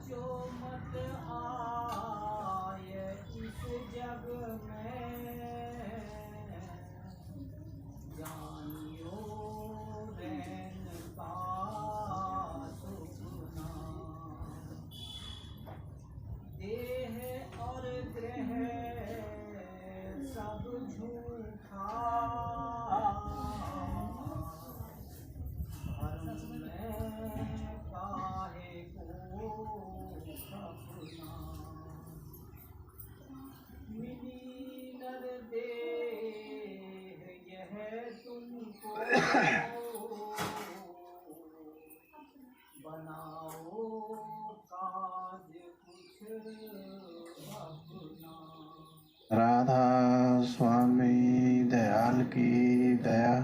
जो मत आए इस जग में, जानियो रैन का सुखना। देह और ग्रह सब झूठा, धर्म में काहे को खपना। मिली नर देह यह तुमको, बनाओ काज कुछ अपना। राधा स्वामी दयाल की दया,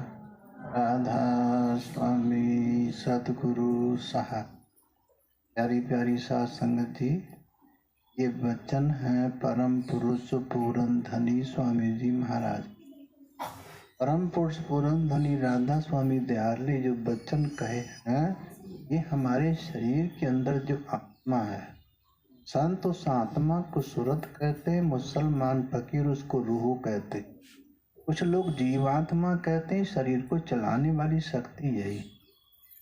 राधा स्वामी सतगुरु साहब। प्यारी प्यारी साध संगत जी, ये वचन है परम पुरुष पूरन धनी स्वामी जी महाराज। परम पुरुष पूरन धनी राधा स्वामी दयाल ने जो वचन कहे हैं, ये हमारे शरीर के अंदर जो आत्मा है, संत उस आत्मा को सूरत कहते, मुसलमान फकीर उसको रूह कहते, कुछ लोग जीवात्मा कहते हैं। शरीर को चलाने वाली शक्ति यही।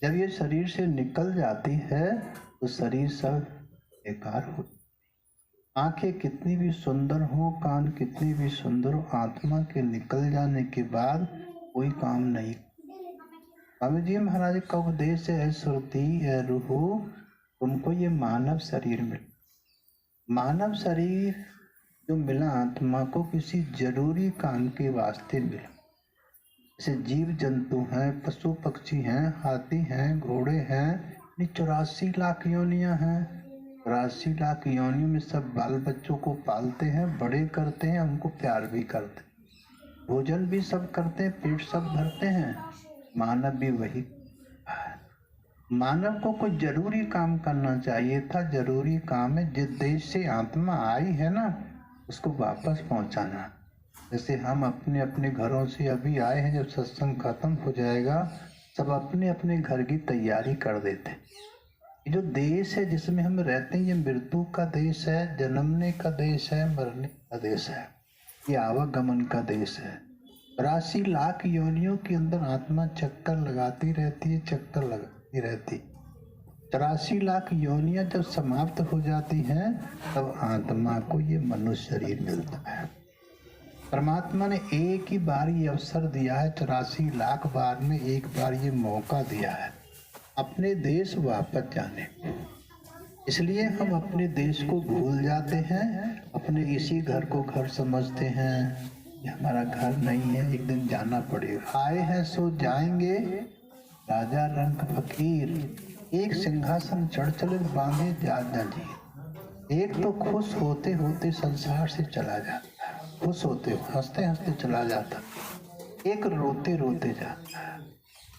जब ये शरीर से निकल जाती है तो शरीर सब बेकार हो। आंखें कितनी भी सुंदर हो, कान कितनी भी सुंदर हो, आत्मा के निकल जाने के बाद कोई काम नहीं। स्वामी जी महाराज का उपदेश है, सुरती है रूह, तुमको ये मानव शरीर मिला। मानव शरीर जो मिला आत्मा को किसी जरूरी काम के वास्ते मिला। जैसे जीव जंतु हैं, पशु पक्षी हैं, हाथी हैं, घोड़े हैं, 84 लाख योनियां हैं। 84 लाख योनियों में सब बाल बच्चों को पालते हैं, बड़े करते हैं, उनको प्यार भी करते हैं, भोजन भी सब करते हैं, पेट सब भरते हैं। मानव भी वही। मानव को कोई जरूरी काम करना चाहिए था। जरूरी काम है जिस देश से आत्मा आई है ना, उसको वापस पहुंचाना। जैसे हम अपने अपने घरों से अभी आए हैं, जब सत्संग खत्म हो जाएगा सब अपने अपने घर की तैयारी कर देते। ये जो देश है जिसमें हम रहते हैं, ये मृत्यु का देश है, जन्मने का देश है, मरने का देश है, ये आवागमन का देश है। 82 लाख योनियों के अंदर आत्मा चक्कर लगाती रहती है, चक्कर लगाती रहती। 84 लाख योनियां जब समाप्त हो जाती हैं तब आत्मा को ये मनुष्य शरीर मिलता है। परमात्मा ने एक ही बार ये अवसर दिया है, 84 लाख बार में एक बार ये मौका दिया है अपने देश वापस जाने। इसलिए हम अपने देश को भूल जाते हैं, अपने इसी घर को घर समझते हैं। ये हमारा घर नहीं है, एक दिन जाना पड़ेगा। आए हैं सो जाएंगे, राजा रंग फकीर। एक सिंहासन चढ़ चले बांधे जाजा जी। एक तो खुश होते होते संसार से चला जाता है, खुश होते हंसते हंसते चला जाता, एक रोते रोते जाता है।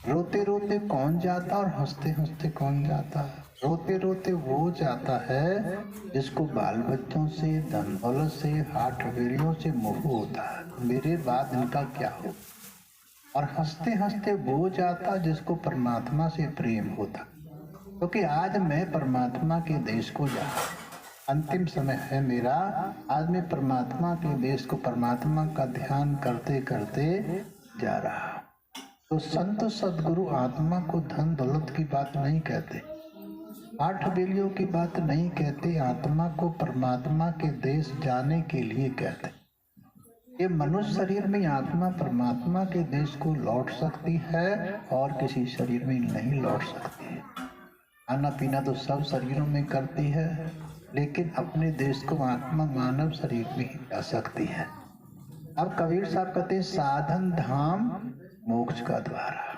रोते रोते कौन जाता और हंसते हंसते कौन जाता है? रोते रोते वो जाता है जिसको बाल बच्चों से, धन दौलत से, हाथ हवेलियों से मोह होता है, मेरे बाद इनका क्या हो। और हंसते हंसते वो जाता जिसको परमात्मा से प्रेम होता, क्योंकि आज मैं परमात्मा के देश को जा, अंतिम समय है मेरा। आज मैं परमात्मा के देश को, परमात्मा का ध्यान करते करते जा रहा। तो संत सदगुरु आत्मा को धन दौलत की बात नहीं कहते, आठ हवेलियों की बात नहीं कहते, आत्मा को परमात्मा के देश जाने के लिए कहते। ये मनुष्य शरीर में आत्मा परमात्मा के देश को लौट सकती है और किसी शरीर में नहीं लौट सकती है। खाना पीना तो सब शरीरों में करती है, लेकिन अपने देश को आत्मा मानव शरीर में ही जा सकती है। अब कबीर साहब कहते हैं, साधन धाम मोक्ष का द्वारा।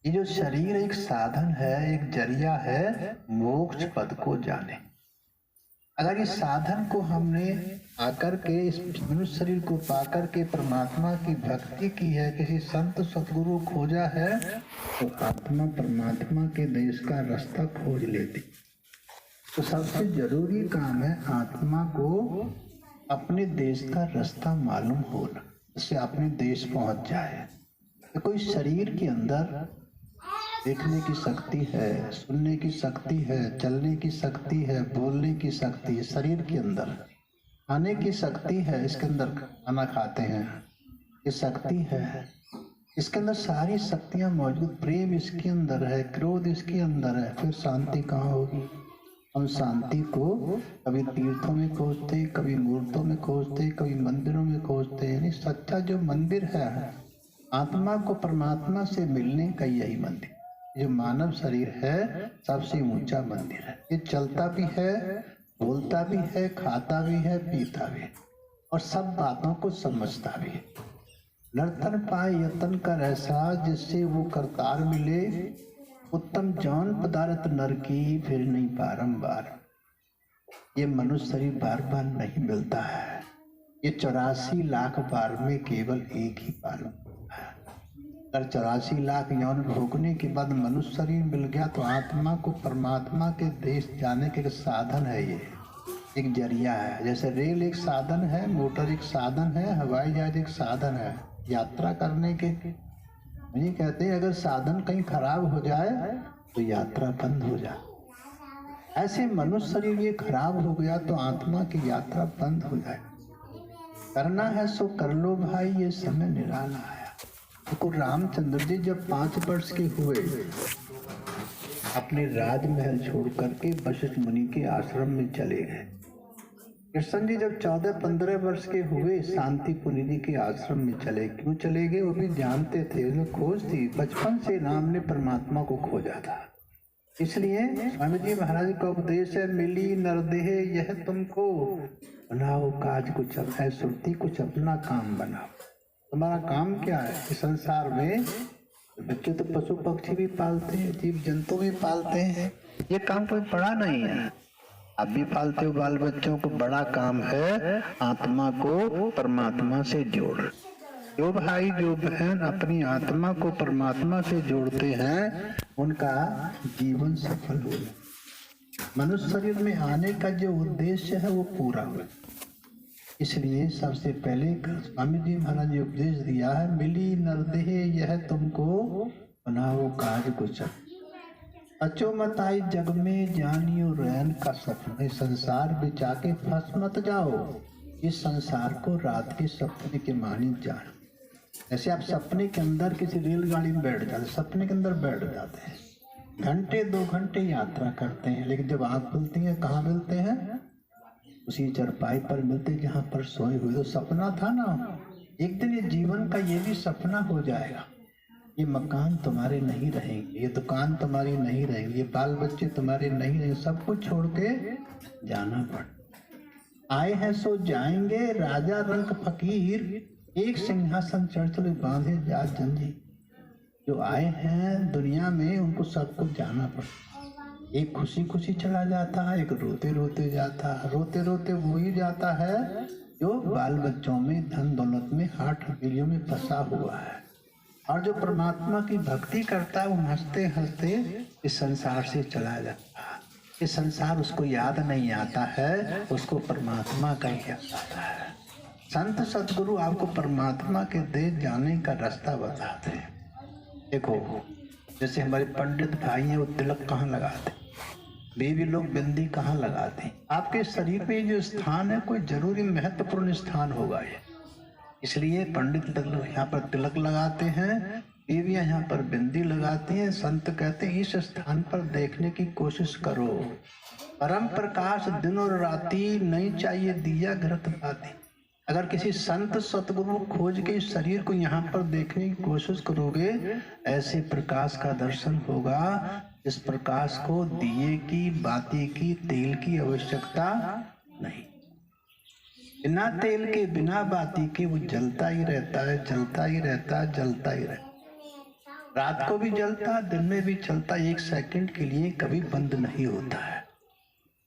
ये जो शरीर एक साधन है, एक जरिया है मोक्ष पद को जाने। अगर इस साधन को हमने आकर के, इस मनुष्य शरीर को पाकर के परमात्मा की भक्ति की है, किसी संत सतगुरु खोजा है, तो आत्मा परमात्मा के देश का रास्ता खोज लेती। तो सबसे जरूरी काम है आत्मा को अपने देश का रास्ता मालूम होना, इससे अपने देश पहुंच जाए। तो कोई शरीर के अंदर देखने की शक्ति है, सुनने की शक्ति है, चलने की शक्ति है, बोलने की शक्ति है शरीर के अंदर, खाने की शक्ति है, इसके अंदर खाना खाते हैं, ये शक्ति है, इसके अंदर सारी शक्तियां मौजूद, प्रेम इसके अंदर है, क्रोध इसके अंदर है, फिर शांति कहाँ होगी? हम शांति को कभी तीर्थों में खोजते, कभी मूर्तों में खोजते, कभी मंदिरों में खोजते। यानी सच्चा जो मंदिर है आत्मा को परमात्मा से मिलने का यही मंदिर, जो मानव शरीर है सबसे ऊंचा मंदिर है। ये चलता भी है, बोलता भी है, खाता भी है, पीता भी है और सब बातों को समझता भी है। नर्तन पाए यतन कर ऐसा जिससे वो करतार मिले, उत्तम जौन पदार्थ नर की फिर नहीं बारंबार। ये मनुष्य शरीर बार बार नहीं मिलता है, ये 84 लाख बार में केवल एक ही बार मिलता है। अगर 84 लाख यौन भोगने के बाद मनुष्य शरीर मिल गया तो आत्मा को परमात्मा के देश जाने के साधन है, ये एक जरिया है। जैसे रेल एक साधन है, मोटर एक साधन है, हवाई जहाज एक साधन है यात्रा करने के। ये कहते हैं अगर साधन कहीं खराब हो जाए तो यात्रा बंद हो जाए। ऐसे मनुष्य शरीर ये खराब हो गया तो आत्मा की यात्रा बंद हो जाए। करना है सो कर लो भाई, ये समय निराला आया। तो रामचंद्र जी जब 5 वर्ष के हुए अपने राजमहल छोड़ करके वशिष्ठ मुनि के आश्रम में चले गए। कृष्ण जी जब 14-15 वर्ष के हुए शांतिपुरी जी के आश्रम में चले। क्यों चले गए? वो भी जानते थे, उन्हें खोज थी, बचपन से राम ने परमात्मा को खोजा था। इसलिए स्वामी जी महाराज का उपदेश है, मिली नरदेह यह तुमको, बनाओ काज कुछ है सुरती, कुछ अपना काम बनाओ। तुम्हारा काम क्या है? इस संसार में बच्चे तो पशु पक्षी भी पालते हैं, जीव जंतु भी पालते हैं, ये काम कोई बड़ा नहीं है। आप भी पालते हो बाल बच्चों को। बड़ा काम है आत्मा को परमात्मा से जोड़। जो भाई जो बहन अपनी आत्मा को परमात्मा से जोड़ते हैं उनका जीवन सफल हो जाए। मनुष्य शरीर में आने का जो उद्देश्य है वो पूरा हो। इसलिए सबसे पहले स्वामी जी महाराज ने उपदेश दिया है, मिली नरदेह यह तुमको, बनाओ काज कुछ अचो मत आई जग में, जानियो रैन का सपने। संसार बिचा के फंस मत जाओ, इस संसार को रात के सपने के मानी जान। जैसे आप सपने के अंदर किसी रेलगाड़ी में बैठ जाते, सपने के अंदर बैठ जाते हैं, घंटे 2 घंटे यात्रा करते हैं, लेकिन जब आँख खुलती है कहाँ मिलते हैं? उसी चरपाई पर मिलते जहाँ पर सोए हुए। तो सपना था ना, एक दिन ये जीवन का ये भी सपना हो जाएगा। ये मकान तुम्हारे नहीं रहेंगे, ये दुकान तुम्हारी नहीं रहेगी, ये बाल बच्चे तुम्हारे नहीं रहेंगे, सब कुछ छोड़ के जाना पड़। आए हैं सो जाएंगे, राजा रंग फकीर, एक सिंहासन चढ़ बांधे जा जंजीर। जो आए हैं दुनिया में उनको सबको जाना पड़ता। एक खुशी खुशी चला जाता है, एक रोते रोते जाता है। रोते रोते वो ही जाता है जो बाल बच्चों में, धन दौलत में, हाथ हथेलियों में फंसा हुआ है। और जो परमात्मा की भक्ति करता है वो हंसते हंसते इस संसार से चला जाता है। ये संसार उसको याद नहीं आता है, उसको परमात्मा का ही याद आता है। संत सतगुरु आपको परमात्मा के देश जाने का रास्ता बताते हैं। देखो जैसे हमारे पंडित भाई हैं, वो तिलक कहाँ लगाते, बेबी लोग बिंदी कहाँ लगाते। आपके शरीर पे जो स्थान है कोई जरूरी महत्वपूर्ण स्थान होगा ये, इसलिए पंडित यहाँ पर तिलक लगाते हैं, देवियाँ यहाँ पर बिंदी लगाती हैं। संत कहते हैं इस स्थान पर देखने की कोशिश करो। परम प्रकाश दिन और राति, नहीं चाहिए दिया घृत बाती। अगर किसी संत सतगुरु खोज के इस शरीर को यहाँ पर देखने की कोशिश करोगे, ऐसे प्रकाश का दर्शन होगा इस प्रकाश को दिए की, बाती की, तेल की आवश्यकता नहीं। बिना तेल के, बिना बाती के वो जलता ही रहता है, जलता ही रहता है, जलता ही रहता है। रात को भी जलता, दिन में भी चलता, 1 सेकंड के लिए कभी बंद नहीं होता है।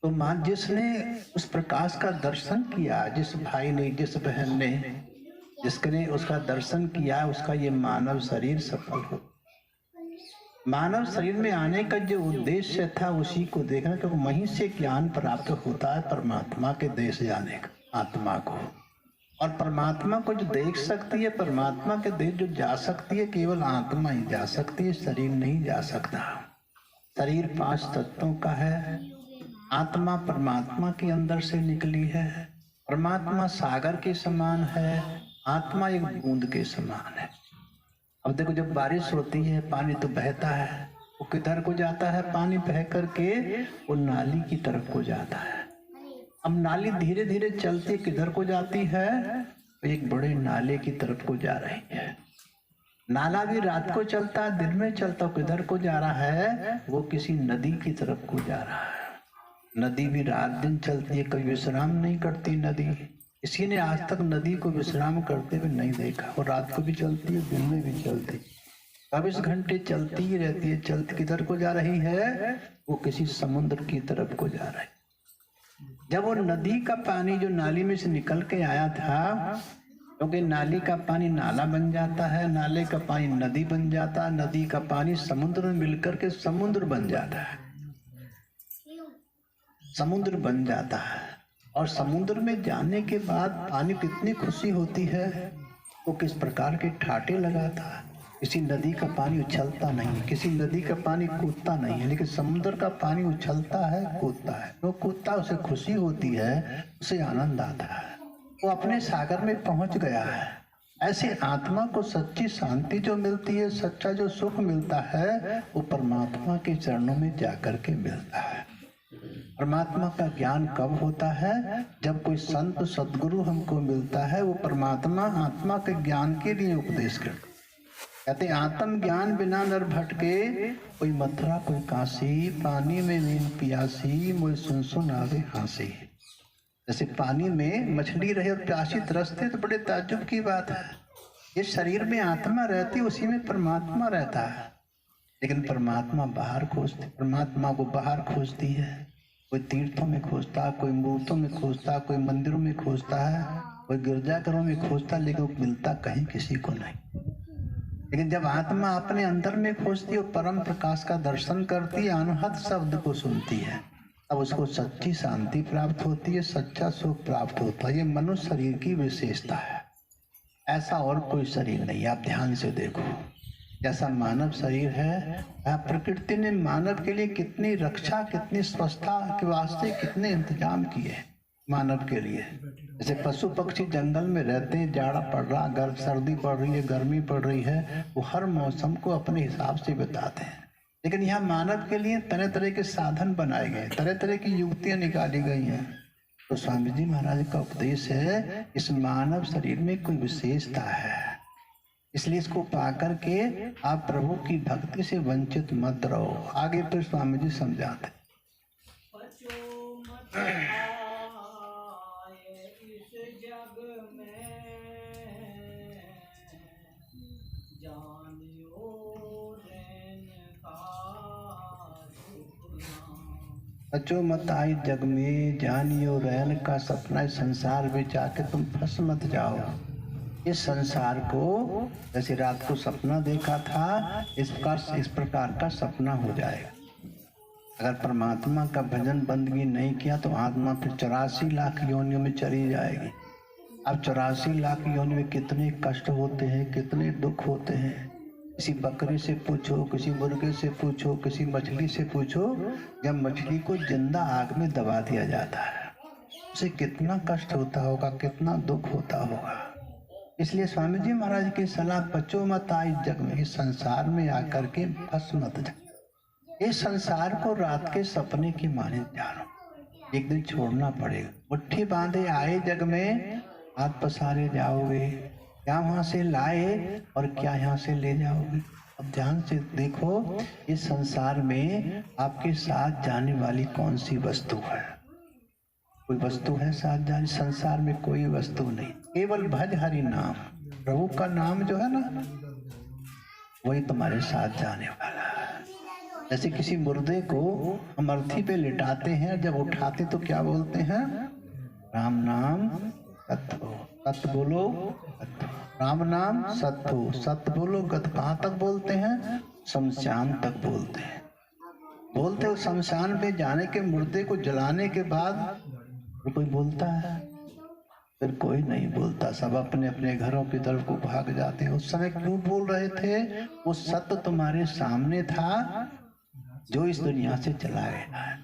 तो मान जिसने उस प्रकाश का दर्शन किया, जिस भाई ने, जिस बहन ने, जिसने उसका दर्शन किया, उसका ये मानव शरीर सफल हो। मानव शरीर में आने का जो उद्देश्य था उसी को देखना, क्योंकि वहीं से ज्ञान प्राप्त होता है परमात्मा के देश जाने का, आत्मा को। और परमात्मा को जो देख सकती है, परमात्मा के देश जो जा सकती है, केवल आत्मा ही जा सकती है, शरीर नहीं जा सकता। शरीर 5 तत्वों का है, आत्मा परमात्मा के अंदर से निकली है। परमात्मा सागर के समान है, आत्मा एक बूंद के समान है। अब देखो, जब बारिश होती है पानी तो बहता है, वो किधर को जाता है? पानी बह करके वो नाली की तरफ को जाता है। अब नाली धीरे धीरे चलती किधर को जाती है? एक बड़े नाले की तरफ को जा रही है। नाला भी रात को चलता है, दिन में चलता, किधर को जा रहा है? वो किसी नदी की तरफ को जा रहा है। नदी भी रात दिन चलती है, कभी विश्राम नहीं करती नदी। किसी ने आज तक नदी को विश्राम करते हुए नहीं देखा। और रात को भी चलती है, दिन में भी चलती, 24 घंटे चलती ही रहती है। चलती किधर को जा रही है? वो किसी समुद्र की तरफ को जा रही है। जब वो नदी का पानी जो नाली में से निकल के आया था, क्योंकि नाली का पानी नाला बन जाता है, नाले का पानी नदी बन जाता है, नदी का पानी समुद्र में मिलकर के समुद्र बन जाता है, समुद्र बन जाता है। और समुद्र में जाने के बाद पानी कितनी खुशी होती है, वो किस प्रकार के ठाटे लगाता है। किसी नदी का पानी उछलता नहीं, किसी नदी का पानी कूदता नहीं है, लेकिन समुद्र का पानी उछलता है, कूदता है। वो कूदता, उसे खुशी होती है, उसे आनंद आता है, वो अपने सागर में पहुंच गया है। ऐसे आत्मा को सच्ची शांति जो मिलती है, सच्चा जो सुख मिलता है, वो परमात्मा के चरणों में जाकर के मिलता है। परमात्मा का ज्ञान कब होता है? जब कोई संत सद्गुरु हमको मिलता है, वो परमात्मा आत्मा के ज्ञान के लिए उपदेश करता। कहते आत्म ज्ञान बिना नर भटके, कोई मथुरा कोई काशी, पानी में मीन पियासी, मोय सुन सुन आवे हांसी। जैसे पानी में मछली रहे और प्यासी तरसते तो बड़े ताज्जुब की बात है। ये शरीर में आत्मा रहती, उसी में परमात्मा रहता है, लेकिन परमात्मा बाहर खोजती, परमात्मा को बाहर खोजती है। कोई तीर्थों में खोजता है, कोई मूर्तों में खोजता है, कोई मंदिरों में खोजता है, कोई गिरजाघरों में खोजता, लेकिन वो मिलता कहीं किसी को नहीं। लेकिन जब आत्मा अपने अंदर में खोजती है, परम प्रकाश का दर्शन करती है, अनहद शब्द को सुनती है, तब उसको सच्ची शांति प्राप्त होती है, सच्चा सुख प्राप्त होता है। ये मनुष्य शरीर की विशेषता है, ऐसा और कोई शरीर नहीं। आप ध्यान से देखो, जैसा मानव शरीर है, प्रकृति ने मानव के लिए कितनी रक्षा, कितनी स्वच्छता के वास्ते कितने इंतजाम किए मानव के लिए। जैसे पशु पक्षी जंगल में रहते हैं, जाड़ा पड़ रहा, गर्म सर्दी पड़ रही है, गर्मी पड़ रही है, वो हर मौसम को अपने हिसाब से बताते हैं। लेकिन यहाँ मानव के लिए तरह तरह के साधन बनाए गए, तरह तरह की युक्तियां निकाली गई हैं। तो स्वामी जी महाराज का उपदेश है, इस मानव शरीर में कोई विशेषता है, इसलिए इसको पा करके आप प्रभु की भक्ति से वंचित मत रहो। आगे फिर स्वामी जी समझाते, बचो मत आई जग में, जानियो रैन का सपना। इस संसार में जाके तुम फंस मत जाओ। इस संसार को जैसे रात को सपना देखा था, इस प्रकार का सपना हो जाएगा। अगर परमात्मा का भजन बंदगी नहीं किया तो आत्मा फिर 84 लाख योनियों में चली जाएगी। अब 84 लाख योनि में कितने कष्ट होते हैं, कितने दुख होते हैं। किसी बकरी से पूछो, किसी मुर्गे से पूछो, किसी मछली से पूछो, जब मछली को जिंदा आग में दबा दिया जाता है, उसे कितना कष्ट होता होगा, कितना दुख होता होगा। इसलिए स्वामी जी महाराज की सलाह, बचो मत आई जग में, इस संसार में आकर के फंस मत जा। इस संसार को रात के सपने की माने जानो, एक दिन छोड़ना पड़ेगा। मुट्ठी बांधे आए जग में, हाथ पसारे जाओगे, क्या वहां से लाए और क्या यहाँ से ले जाओगे। अब ध्यान से देखो, इस संसार में आपके साथ जाने वाली कौन सी वस्तु है? कोई वस्तु है साथ जाने? संसार में कोई वस्तु नहीं, केवल भज हरि नाम। प्रभु का नाम जो है ना, वही तुम्हारे साथ जाने वाला है। जैसे किसी मुर्दे को हम अर्थी पे लिटाते हैं, जब उठाते तो क्या बोलते हैं? राम नाम सत्य हो, सत्य बोलो, राम नाम सत्य हो, सत्य बोलो। गत कहाँ तक बोलते हैं? शमशान तक बोलते हैं। बोलते हो शमशान पे जाने के, मुर्दे को जलाने के बाद कोई बोलता है, फिर कोई नहीं बोलता, सब अपने अपने घरों की तरफ को भाग जाते हैं। उस समय क्यों बोल रहे थे? वो सत्य तुम्हारे सामने था जो इस दुनिया से चला गया है।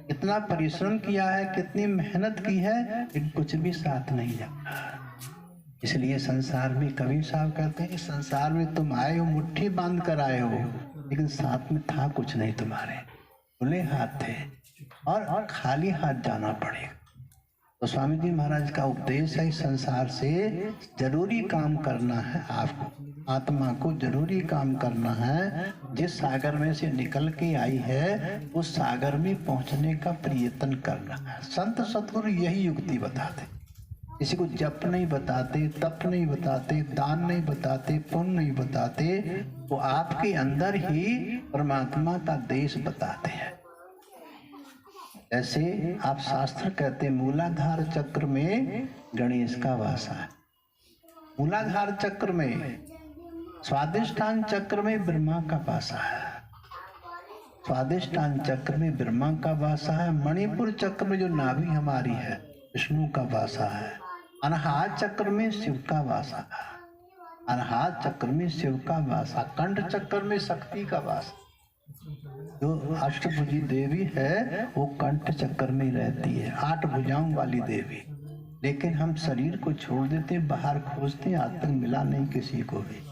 कितना परिश्रम किया है, कितनी मेहनत की है, लेकिन कुछ भी साथ नहीं जाता। इसलिए संसार में कबीर साहब कहते हैं, इस संसार में तुम आए हो, मुट्ठी बांध कर आए हो, लेकिन साथ में था कुछ नहीं तुम्हारे, खुले हाथ थे और खाली हाथ जाना पड़ेगा। तो स्वामी जी महाराज का उपदेश है, इस संसार से जरूरी काम करना है आपको, आत्मा को जरूरी काम करना है। जिस सागर में से निकल के आई है उस सागर में पहुंचने का प्रयत्न करना है। संत सतगुरु यही युक्ति बताते, किसी को जप नहीं बताते, तप नहीं बताते, दान नहीं बताते, पुण्य नहीं बताते, वो आपके अंदर ही परमात्मा का देश बताते हैं। ऐसे आप शास्त्र कहते मूलाधार चक्र में गणेश का वास है, मूलाधार चक्र में, स्वादिष्ठान चक्र में ब्रह्मा का वासा है, स्वादिष्ठान चक्र में ब्रह्मा का वासा है, मणिपुर चक्र में जो नाभि हमारी है विष्णु का वासा है, अनाहत चक्र में शिव का वासा है, अनाहत चक्र में शिव का वासा, कंठ चक्र में शक्ति का वासा। जो अष्टभुजी देवी है वो कंठ चक्र में रहती है, 8 भुजाओं वाली देवी। लेकिन हम शरीर को छोड़ देते, बाहर खोजते, आज तक मिला नहीं किसी को भी।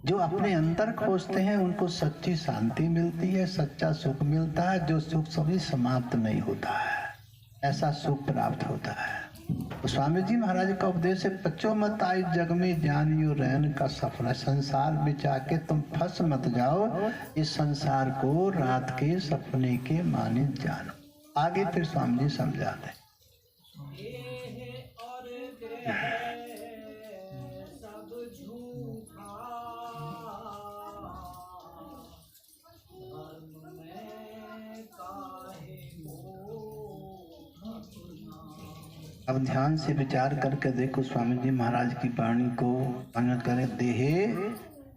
जो अपने अंदर खोजते हैं उनको सच्ची शांति मिलती है, सच्चा सुख मिलता है, जो सुख सभी समाप्त नहीं होता है, ऐसा सुख प्राप्त होता है। तो स्वामी जी महाराज का उपदेश है, बच्चों मत आई जग में जानियो रहन का सफर। संसार में जाके तुम फंस मत जाओ, इस संसार को रात के सपने के माने जानो। आगे फिर स्वामी जी समझाते अब ध्यान से विचार करके देखो स्वामी जी महाराज की वाणी को, समझ करें।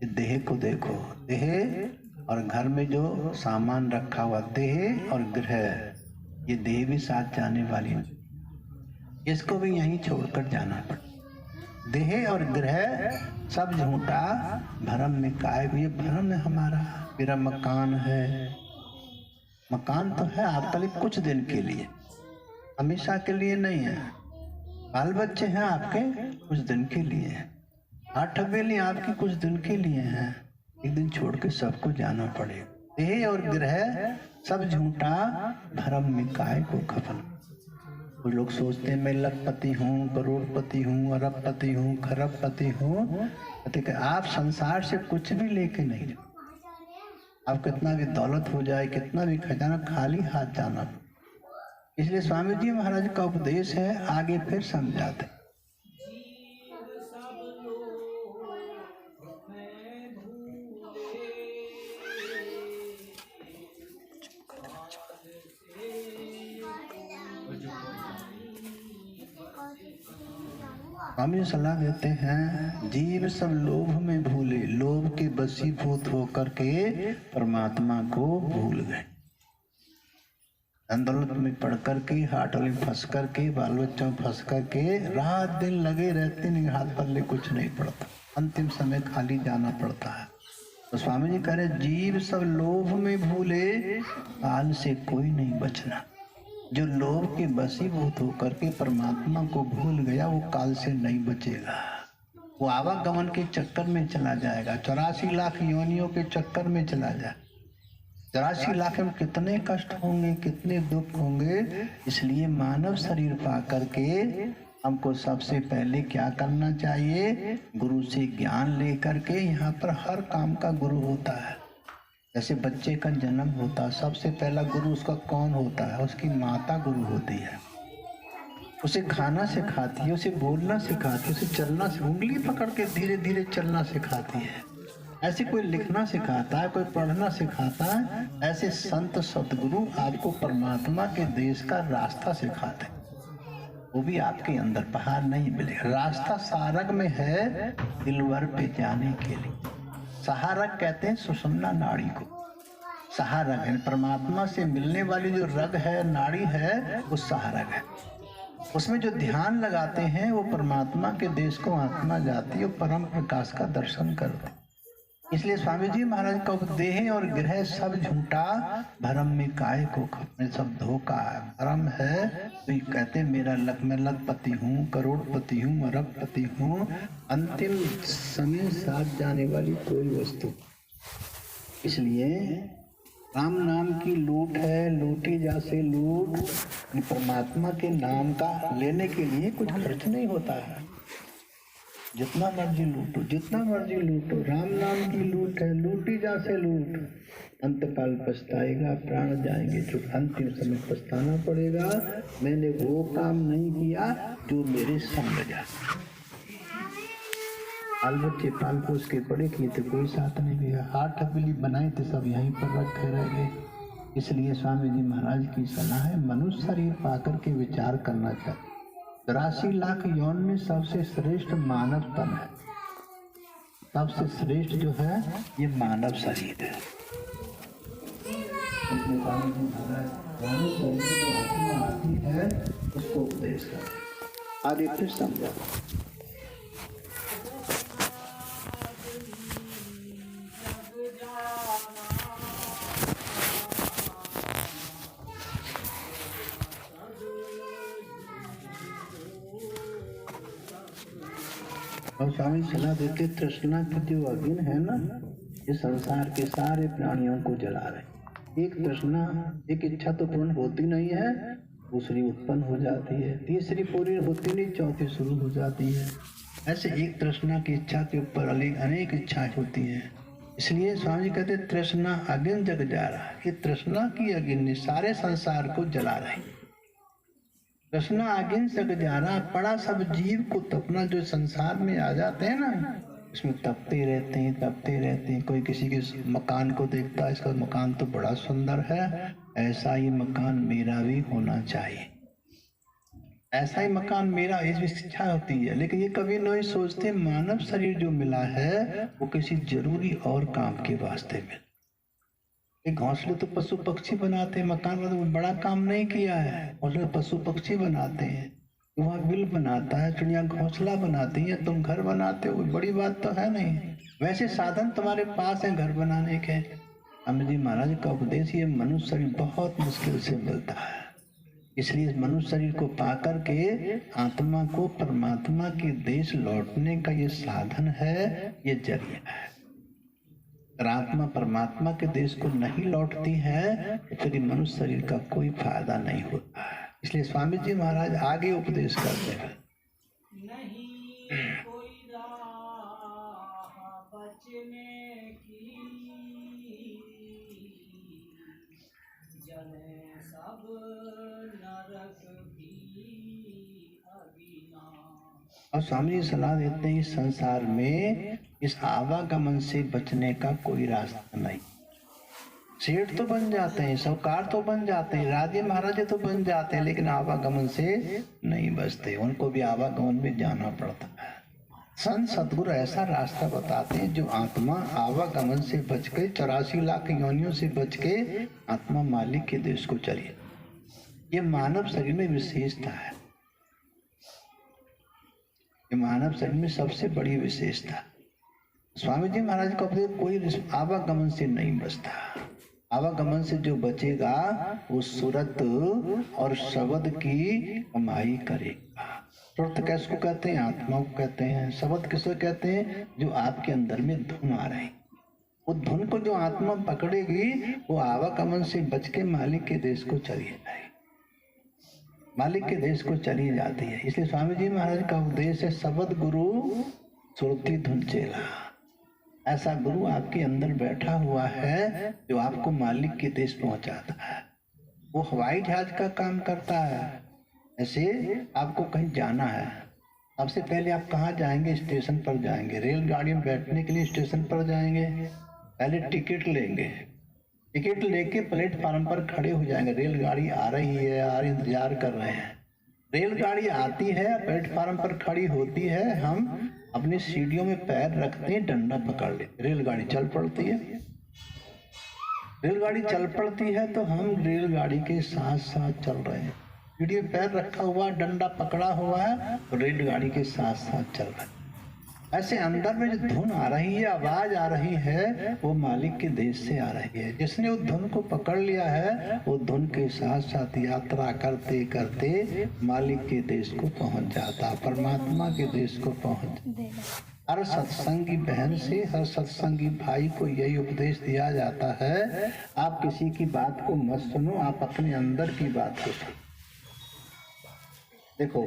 देह को देखो, देह और घर में जो सामान रखा हुआ, देह और गृह, ये देह भी साथ जाने वाली, इसको भी यहीं छोड़कर जाना पड़े। देह और गृह सब झूठा भरम में काय, ये भरम है हमारा। मेरा मकान है, मकान तो है आपके लिए कुछ दिन के लिए, हमेशा के लिए नहीं है। बाल बच्चे हैं आपके कुछ दिन के लिए हैं, 8 हवेली आपकी कुछ दिन के लिए हैं, एक दिन छोड़ के सबको जाना पड़ेगा। देह और गृह सब झूठा भरम में काय को खफन। कुछ लोग सोचते हैं मैं लखपति हूँ, करोड़पति हूँ, अरबपति हूँ, खरबपति हूँ। आप संसार से कुछ भी लेके नहीं जाओ, आप कितना भी दौलत हो जाए, कितना भी खजाना, खाली हाथ जाना। इसलिए स्वामी जी महाराज का उपदेश है, आगे फिर समझाते। स्वामी सलाह देते हैं, जीव सब लोभ में भूले, लोभ के बसीभूत होकर के परमात्मा को भूल गए। दौलत में पढ़ करके, हाटल में फंस करके, बाल बच्चों में फंस करके रात दिन लगे रहते, नहीं हाथ पल्ले कुछ नहीं पड़ता, अंतिम समय खाली जाना पड़ता है। तो स्वामी जी कह रहे, जीव सब लोभ में भूले, काल से कोई नहीं बचना। जो लोभ के बसीभूत होकर के परमात्मा को भूल गया, वो काल से नहीं बचेगा, वो आवागमन के चक्कर में चला जाएगा, 84 लाख योनियों के चक्कर में चला जाए। 84 लाख में कितने कष्ट होंगे, कितने दुख होंगे। इसलिए मानव शरीर पा करके हमको सबसे पहले क्या करना चाहिए, गुरु से ज्ञान लेकर के। यहाँ पर हर काम का गुरु होता है। जैसे बच्चे का जन्म होता है, सबसे पहला गुरु उसका कौन होता है, उसकी माता गुरु होती है। उसे खाना सिखाती है, उसे बोलना सिखाती है, उसे चलना, उंगली पकड़ के धीरे धीरे चलना सिखाती है। ऐसे कोई लिखना सिखाता है, कोई पढ़ना सिखाता है। ऐसे संत सतगुरु आपको परमात्मा के देश का रास्ता सिखाते हैं। वो भी आपके अंदर, बाहर नहीं मिलेगा। रास्ता सारग में है, दिलवर पे जाने के लिए। सहारग कहते हैं सुषुम्ना नाड़ी को। सहारग है परमात्मा से मिलने वाली जो रग है, नाड़ी है, वो सहारग है। उसमें जो ध्यान लगाते हैं वो परमात्मा के देश को आत्मा जाती है और परम प्रकाश का दर्शन करते हैं। इसलिए स्वामी जी महाराज का उपदेह और ग्रह सब झूठा, भरम में काय को खपने सब धोखा है। भरम है तो ये कहते मेरा मैं लखपति हूँ, करोड़पति हूँ, अरबपति हूँ, अंतिम समय साथ जाने वाली कोई वस्तु। इसलिए राम नाम की लूट है, लूटी जा से लूट। परमात्मा के नाम का लेने के लिए कुछ खर्च नहीं होता है, जितना मर्जी लूटो, जितना मर्जी लूटो। राम नाम की लूट है, लूटी जा से लूट। अंतकाल पछताएगा, प्राण जाएंगे, जो अंतिम समय पछताना पड़ेगा, मैंने वो काम नहीं किया जो मेरे संग जा। बाल बच्चे पाल पोस के बड़े किए थे, कोई साथ नहीं दिया। हाथ हथेली बनाए थे, सब यहीं पर रखे रह गए। इसलिए स्वामी जी महाराज की सलाह है, मनुष्य शरीर पाकर के विचार करना चाहिए। 83 लाख यौन में सबसे श्रेष्ठ मानव तन है। सबसे श्रेष्ठ जो है ये मानव शरीर है। आती है उसको उपदेश कर आगे फिर समझा। और स्वामी सलाह देते, तृष्णा की जो अग्नि है ना, ये संसार के सारे प्राणियों को जला रहे। एक तृष्णा, एक इच्छा तो पूर्ण होती नहीं है, दूसरी उत्पन्न हो जाती है, तीसरी पूरी होती नहीं, चौथी शुरू हो जाती है। ऐसे एक तृष्णा की इच्छा के ऊपर अनेक इच्छाएं होती हैं। इसलिए स्वामी जी कहते तृष्णा अग्नि जग जा रहा है। ये तृष्णा की अग्नि सारे संसार को जला रही। तृष्णा अग्नि जग जा रहा, पड़ा सब जीव को तपना। जो संसार में आ जाते हैं ना, इसमें तपते रहते हैं, तपते रहते हैं। कोई किसी के मकान को देखता है, इसका मकान तो बड़ा सुंदर है, ऐसा ही मकान मेरा भी होना चाहिए, ऐसा ही मकान मेरा, इस इच्छा होती है। लेकिन ये कभी नहीं सोचते मानव शरीर जो मिला है वो किसी जरूरी और काम के वास्ते मिला। एक घोंसले तो पशु पक्षी बनाते हैं, मकान वाले वो बड़ा काम नहीं किया है। घोंसले पशु पक्षी बनाते हैं, वहाँ बिल बनाता है, चिड़िया घोंसला बनाती है, तुम घर बनाते हो, बड़ी बात तो है नहीं। वैसे साधन तुम्हारे पास है घर बनाने के। अमित जी महाराज का उपदेश, ये मनुष्य शरीर बहुत मुश्किल से मिलता है। इसलिए मनुष्य शरीर को पाकर के आत्मा को परमात्मा के देश लौटने का ये साधन है, ये जरिया है। अगर आत्मा परमात्मा के देश को नहीं लौटती है तो फिर मनुष्य शरीर का कोई फायदा नहीं होता है। इसलिए स्वामी जी महाराज आगे उपदेश करते हैं, नहीं कोई राह बचने की, जले सब नरक भी अविनाश। और स्वामी जी सलाह देते हैं इस संसार में इस आवागमन से बचने का कोई रास्ता नहीं। सेठ तो बन जाते हैं, साहूकार तो बन जाते हैं, राजे महाराजे तो बन जाते हैं, लेकिन आवागमन से नहीं बचते। उनको भी आवागमन में जाना पड़ता है। संत सतगुरु ऐसा रास्ता बताते हैं जो आत्मा आवागमन से बच के 84 लाख योनियों से बच के आत्मा मालिक के देश को चली। ये मानव शरीर में विशेषता है, ये मानव शरीर में सबसे बड़ी विशेषता। स्वामी जी महाराज का उपदेश, कोई आवागमन से नहीं बचता। आवागमन से जो बचेगा वो सूरत और शब्द की कमाई करेगा। सूरत किसको कहते हैं? आत्मा को कहते हैं। शब्द किसको कहते हैं? जो आपके अंदर में धुन आ रही, वो धुन को जो आत्मा पकड़ेगी वो आवागमन से बच के मालिक के देश को चली जाएगी, मालिक के देश को चली जाती है। इसलिए स्वामी जी महाराज का उपदेश है, शब्द गुरु सुरती धुन चेला। ऐसा गुरु आपके अंदर बैठा हुआ है जो आपको मालिक के देश पहुंचाता है। वो हवाई जहाज का काम करता है। ऐसे आपको कहीं जाना है, सबसे पहले आप कहाँ जाएंगे? स्टेशन पर जाएंगे। रेलगाड़ी में बैठने के लिए स्टेशन पर जाएंगे, पहले टिकट लेंगे, टिकट लेके प्लेटफार्म पर खड़े हो जाएंगे। रेलगाड़ी आ रही है, आ इंतजार कर रहे हैं। रेलगाड़ी आती है, प्लेटफार्म पर खड़ी होती है, हम अपनी सीढ़ियों में पैर रखते हैं, डंडा पकड़ लेते, रेलगाड़ी चल पड़ती है। रेलगाड़ी चल पड़ती है तो हम रेलगाड़ी के साथ साथ चल रहे हैं। पीढ़ी पैर रखा हुआ, डंडा पकड़ा हुआ है, रेलगाड़ी के साथ साथ चल रहा है। ऐसे अंदर में जो धुन आ रही है, आवाज आ रही है, वो मालिक के देश से आ रही है। जिसने उस धुन को पकड़ लिया है, वो धुन के साथ साथ यात्रा करते करते मालिक के देश को पहुंच जाता, परमात्मा के देश को पहुंच। हर सत्संगी बहन से, हर सत्संगी भाई को यही उपदेश दिया जाता है, आप किसी की बात को मत सुनो, आप अपने अंदर की बात को सुनो। देखो,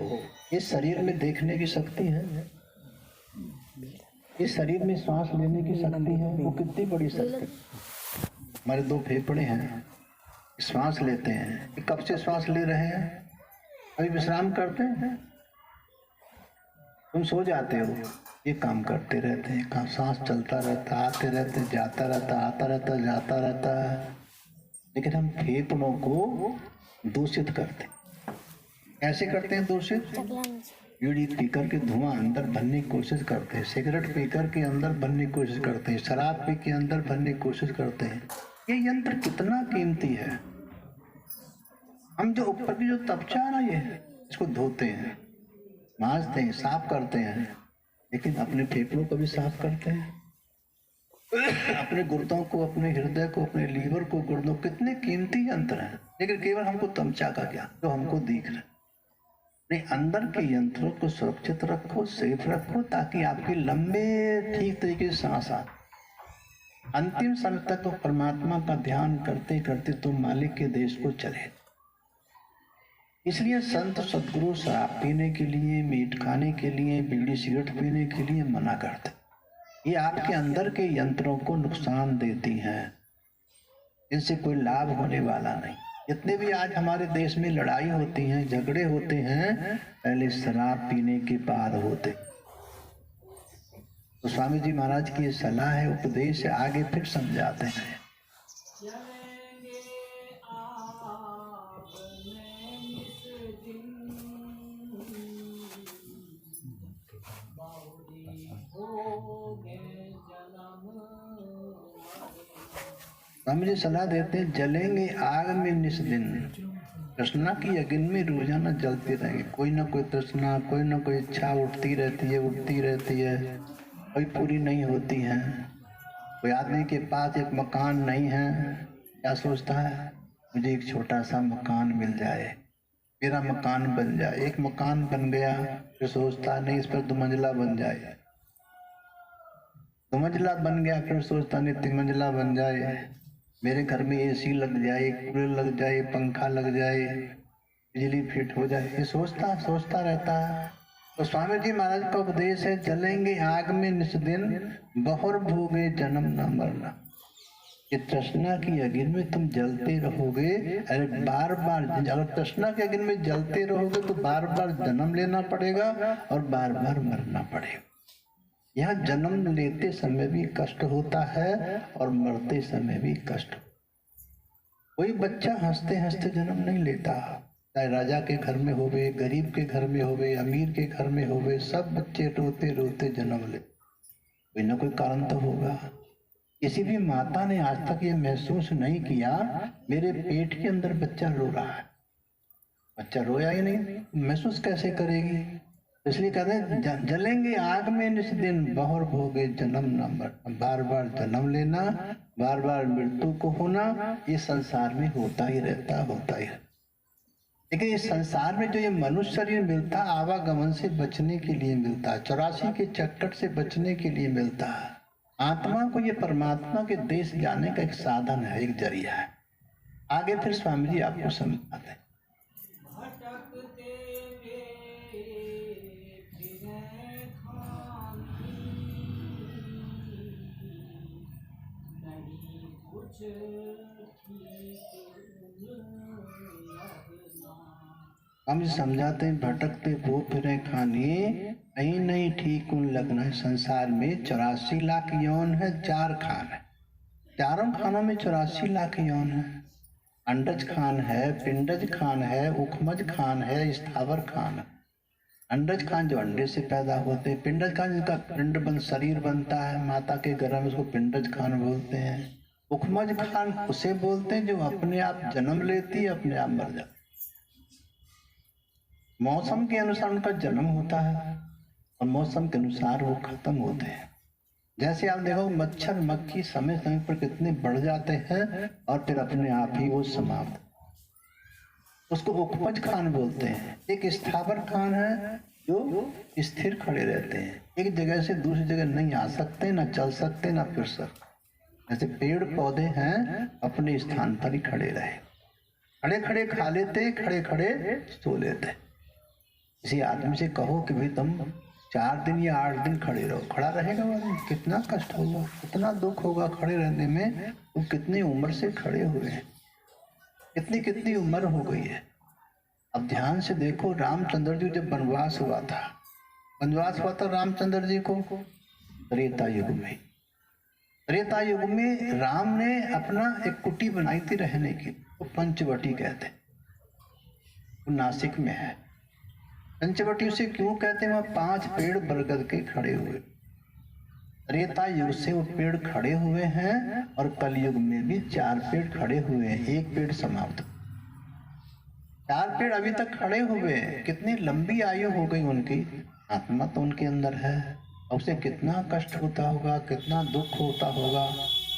इस शरीर में देखने की शक्ति है, इस शरीर में सांस लेने की शक्ति है, वो कितनी बड़ी शक्ति। हमारे 2 फेफड़े हैं, श्वास लेते हैं। कब से श्वास ले रहे हैं? अभी विश्राम करते हैं। तुम सो जाते हो, ये काम करते रहते हैं, काम सांस चलता रहता, आते रहते, जाता रहता, आता रहता, जाता रहता है। लेकिन हम फेफड़ों को दूषित करते। कैसे करते हैं दूषित? बीड़ी पीकर के धुआं अंदर भरने की कोशिश करते हैं, सिगरेट पीकर के अंदर भरने की कोशिश करते हैं, शराब पी के अंदर भरने की कोशिश करते हैं। ये यंत्र कितना कीमती है। हम जो ऊपर की जो तपचा है ना, ये इसको धोते हैं, मांजते हैं, साफ करते हैं, लेकिन अपने फेफड़ों को भी साफ करते हैं, अपने गुर्दों को, अपने हृदय को, अपने लीवर को, गुर्दों, कितने कीमती यंत्र हैं। लेकिन केवल हमको तमचा का क्या, जो हमको दिख रहा है। नहीं, अंदर के यंत्रों को सुरक्षित रखो, सेफ रखो, ताकि आपके लंबे ठीक तरीके से सांस आए। अंतिम समय तक तो परमात्मा का ध्यान करते करते तुम मालिक के देश को चले। इसलिए संत सद्गुरु शराब पीने के लिए, मीट खाने के लिए, बीड़ी सिगरेट पीने के लिए मना करते। ये आपके अंदर के यंत्रों को नुकसान देती हैं, इनसे कोई लाभ होने वाला नहीं। जितने भी आज हमारे देश में लड़ाई होती हैं, झगड़े होते हैं, पहले शराब पीने के बाद होते। तो स्वामी जी महाराज की ये सलाह है, उपदेश है, आगे फिर समझाते हैं। स्वामी जी सलाह देते हैं, जलेंगे आग में निस दिन, तृष्णा की अग्नि में रोजाना जलते रहेंगे। कोई ना कोई तृष्णा, कोई ना कोई इच्छा उठती रहती है, उठती रहती है, कोई पूरी नहीं होती है। कोई आदमी के पास एक मकान नहीं है, क्या सोचता है, मुझे एक छोटा सा मकान मिल जाए, मेरा मकान बन जाए। एक मकान बन गया, फिर सोचता नहीं इस पर 2 मंजिला बन जाए, 2 मंजिला बन गया, फिर सोचता नहीं 3 मंजिला बन जाए, मेरे घर में एसी लग जाए, कूलर लग जाए, पंखा लग जाए, बिजली फिट हो जाए। ये सोचता रहता है। तो स्वामी जी महाराज का उपदेश है, जलेंगे आग में निस दिन, बहुर भोगे जन्म न मरना। ये तृष्णा की अग्नि में तुम जलते रहोगे। अरे बार बार, अगर तृष्णा की अग्नि में जलते रहोगे तो बार बार जन्म लेना पड़ेगा और बार बार मरना पड़ेगा। यहाँ जन्म लेते समय भी कष्ट होता है और मरते समय भी कष्ट। कोई बच्चा हंसते हंसते जन्म नहीं लेता, चाहे राजा के घर में होवे, गरीब के घर में होवे, अमीर के घर में होवे, सब बच्चे रोते रोते जन्म ले। कोई ना कोई कारण तो होगा। किसी भी माता ने आज तक ये महसूस नहीं किया मेरे पेट के अंदर बच्चा रो रहा है। बच्चा रोया ही नहीं, महसूस कैसे करेगी? इसलिए कहते हैं, जलेंगे आग में निस दिन, बहुर भोगे जन्म न मरना। बार बार जन्म लेना, बार बार मृत्यु को होना, ये संसार में होता ही रहता है। लेकिन इस संसार में जो ये मनुष्य शरीर मिलता, आवागमन से बचने के लिए मिलता है, 84 के चक्कर से बचने के लिए मिलता है। आत्मा को ये परमात्मा के देश जाने का एक साधन है, एक जरिया है। आगे फिर स्वामी जी आपको समझाते हैं। हम समझाते हैं, भटकते वो फिरे खाने, नहीं नहीं ठीक उन लगना। संसार में 84 लाख यौन है, 4 खान है, चारों खानों में 84 लाख यौन है। अंडज खान है, पिंडज खान है, उखमज खान है, स्थावर खान है। अंडज खान जो अंडे से पैदा होते हैं, पिंडज खान जिसका पिंड बन शरीर बनता है माता के गर्भ में, उसको पिंडज खान बोलते हैं। उखमज खान उसे बोलते हैं जो अपने आप जन्म लेती है, अपने आप मर जाती। मौसम के अनुसार उनका जन्म होता है और मौसम के अनुसार वो खत्म होते हैं। जैसे आप देखो मच्छर मक्खी समय समय पर कितने बढ़ जाते हैं और फिर अपने आप ही वो समाप्त। उसको उपज खान बोलते हैं। एक स्थावर खान है जो स्थिर खड़े रहते हैं, एक जगह से दूसरी जगह नहीं आ सकते, ना चल सकते, ना फिर सकते। जैसे पेड़ पौधे हैं अपने स्थान पर ही खड़े रहे, खड़े खड़े खा लेते, खड़े खड़े सो लेते। किसी आदमी से कहो कि भाई तुम 4 दिन या 8 दिन खड़े रहो, खड़ा रहेगा वो? कितना कष्ट होगा, कितना दुख होगा खड़े रहने में। वो कितनी उम्र से खड़े हुए हैं, कितनी कितनी उम्र हो गई है। अब ध्यान से देखो, रामचंद्र जी जब वनवास हुआ था रामचंद्र जी को त्रेता युग में। त्रेता युग में राम ने अपना एक कुटी बनाई थी रहने की, वो पंचवटी कहते, वो नासिक में है। पंचवटी उसे क्यों कहते हैं? वहां 5 पेड़ बरगद के खड़े हुए। त्रेता युग से वो पेड़ खड़े हुए हैं और कलयुग में भी 4 पेड़ खड़े हुए हैं, 1 पेड़ समाप्त। 4 पेड़ अभी तक खड़े हुए हैं। कितनी लंबी आयु हो गई उनकी, आत्मा तो उनके अंदर है। उसे कितना कष्ट होता होगा, कितना दुख होता होगा।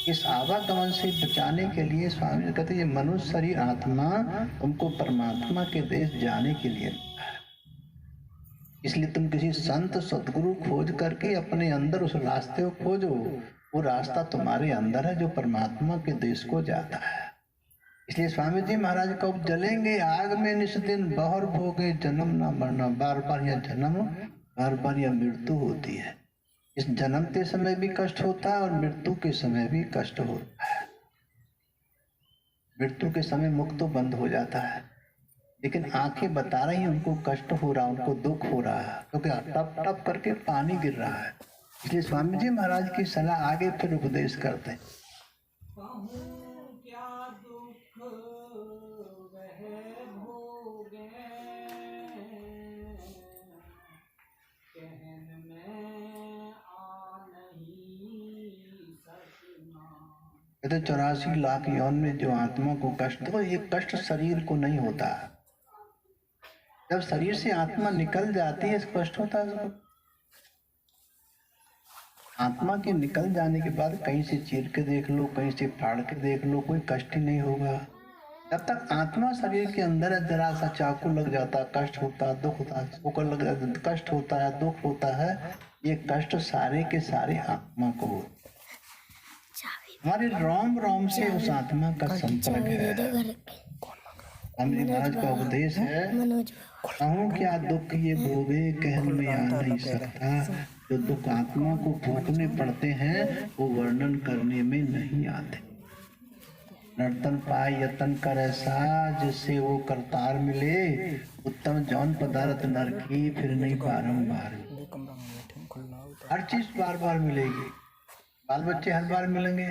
इस आवागमन से बचाने के लिए स्वामी जी कहते ये मनुष्य शरीर आत्मा तुमको परमात्मा के देश जाने के लिए मिला है। इसलिए तुम किसी संत सदगुरु खोज करके अपने अंदर उस रास्ते को खोजो। वो रास्ता तुम्हारे अंदर है जो परमात्मा के देश को जाता है। इसलिए स्वामी जी महाराज को जलेंगे आग में निस दिन बहुर भोगे, जन्म ना मरना। बार बार यह जन्म, बार बार यह मृत्यु होती है। इस जन्मते समय भी कष्ट होता है और मृत्यु के समय भी कष्ट होता है। मृत्यु के समय मुख तो बंद हो जाता है, लेकिन आंखें बता रही हैं उनको कष्ट हो रहा, उनको दुख हो रहा है, क्योंकि टप टप करके पानी गिर रहा है। इसलिए स्वामी जी महाराज की सलाह आगे फिर उपदेश करते हैं। क्या दुख वह भोगे, कहन में आ नहीं सकना। कहते 84 लाख यौन में जो आत्मा को कष्ट हो, ये कष्ट शरीर को नहीं होता। जब शरीर से आत्मा निकल जाती है कष्ट होता है। आत्मा के निकल जाने के बाद कहीं से चीर के देख लो, कहीं से फाड़ के देख लो, कोई कष्ट ही नहीं होगा। जब तक आत्मा शरीर के अंदर है, जरा सा चाकू लग जाता है, कष्ट होता है, दुख होता है, ठोकर लग जाता है, कष्ट होता है, दुख होता है। ये कष्ट सारे के सारे आत्मा को होते, हमारे रोम रोम से उस आत्मा का संपर्क है। स्वामी महाराज का उपदेश है, कहूँ क्या दुख ये भोगे, कहन में आ नहीं सकता। जो दुख आत्मा को भोगने पड़ते हैं वो वर्णन करने में नहीं आते। नर्तन पाए यतन कर ऐसा, जिससे वो करतार मिले। उत्तम जौन पदार्थ नर की, फिर नहीं बारंबार। हर चीज बार बार मिलेगी। बाल बच्चे हर बार मिलेंगे,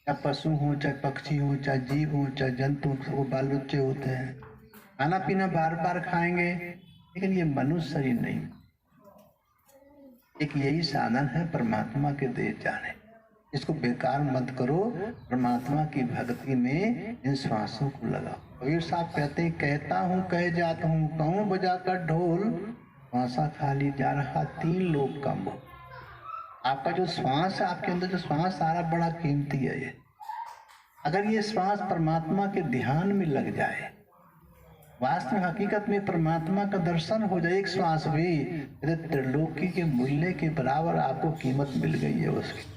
चाहे पशु हो, चाहे पक्षी हो, चाहे जीव हो, चाहे जंतु हो, वो बाल बच्चे होते हैं। खाना पीना बार बार खाएंगे, लेकिन ये मनुष्य शरीर नहीं। एक यही साधन है परमात्मा के देश जाने। इसको बेकार मत करो, परमात्मा की भक्ति में इन श्वासों को लगाओ। कबीर साहब कहते हैं, कहता हूँ कह जाता हूँ, कहूँ बजाकर ढोल, श्वासा खाली जा रहा 3 लोग का मोह। आपका जो श्वास है, आपके अंदर जो श्वास आ रहा, बड़ा कीमती है ये। अगर ये श्वास परमात्मा के ध्यान में लग जाए, वास्तव हकीकत में परमात्मा का दर्शन हो जाए, एक श्वास भी त्रिलोकी के मूल्य के बराबर आपको कीमत मिल गई है उसकी।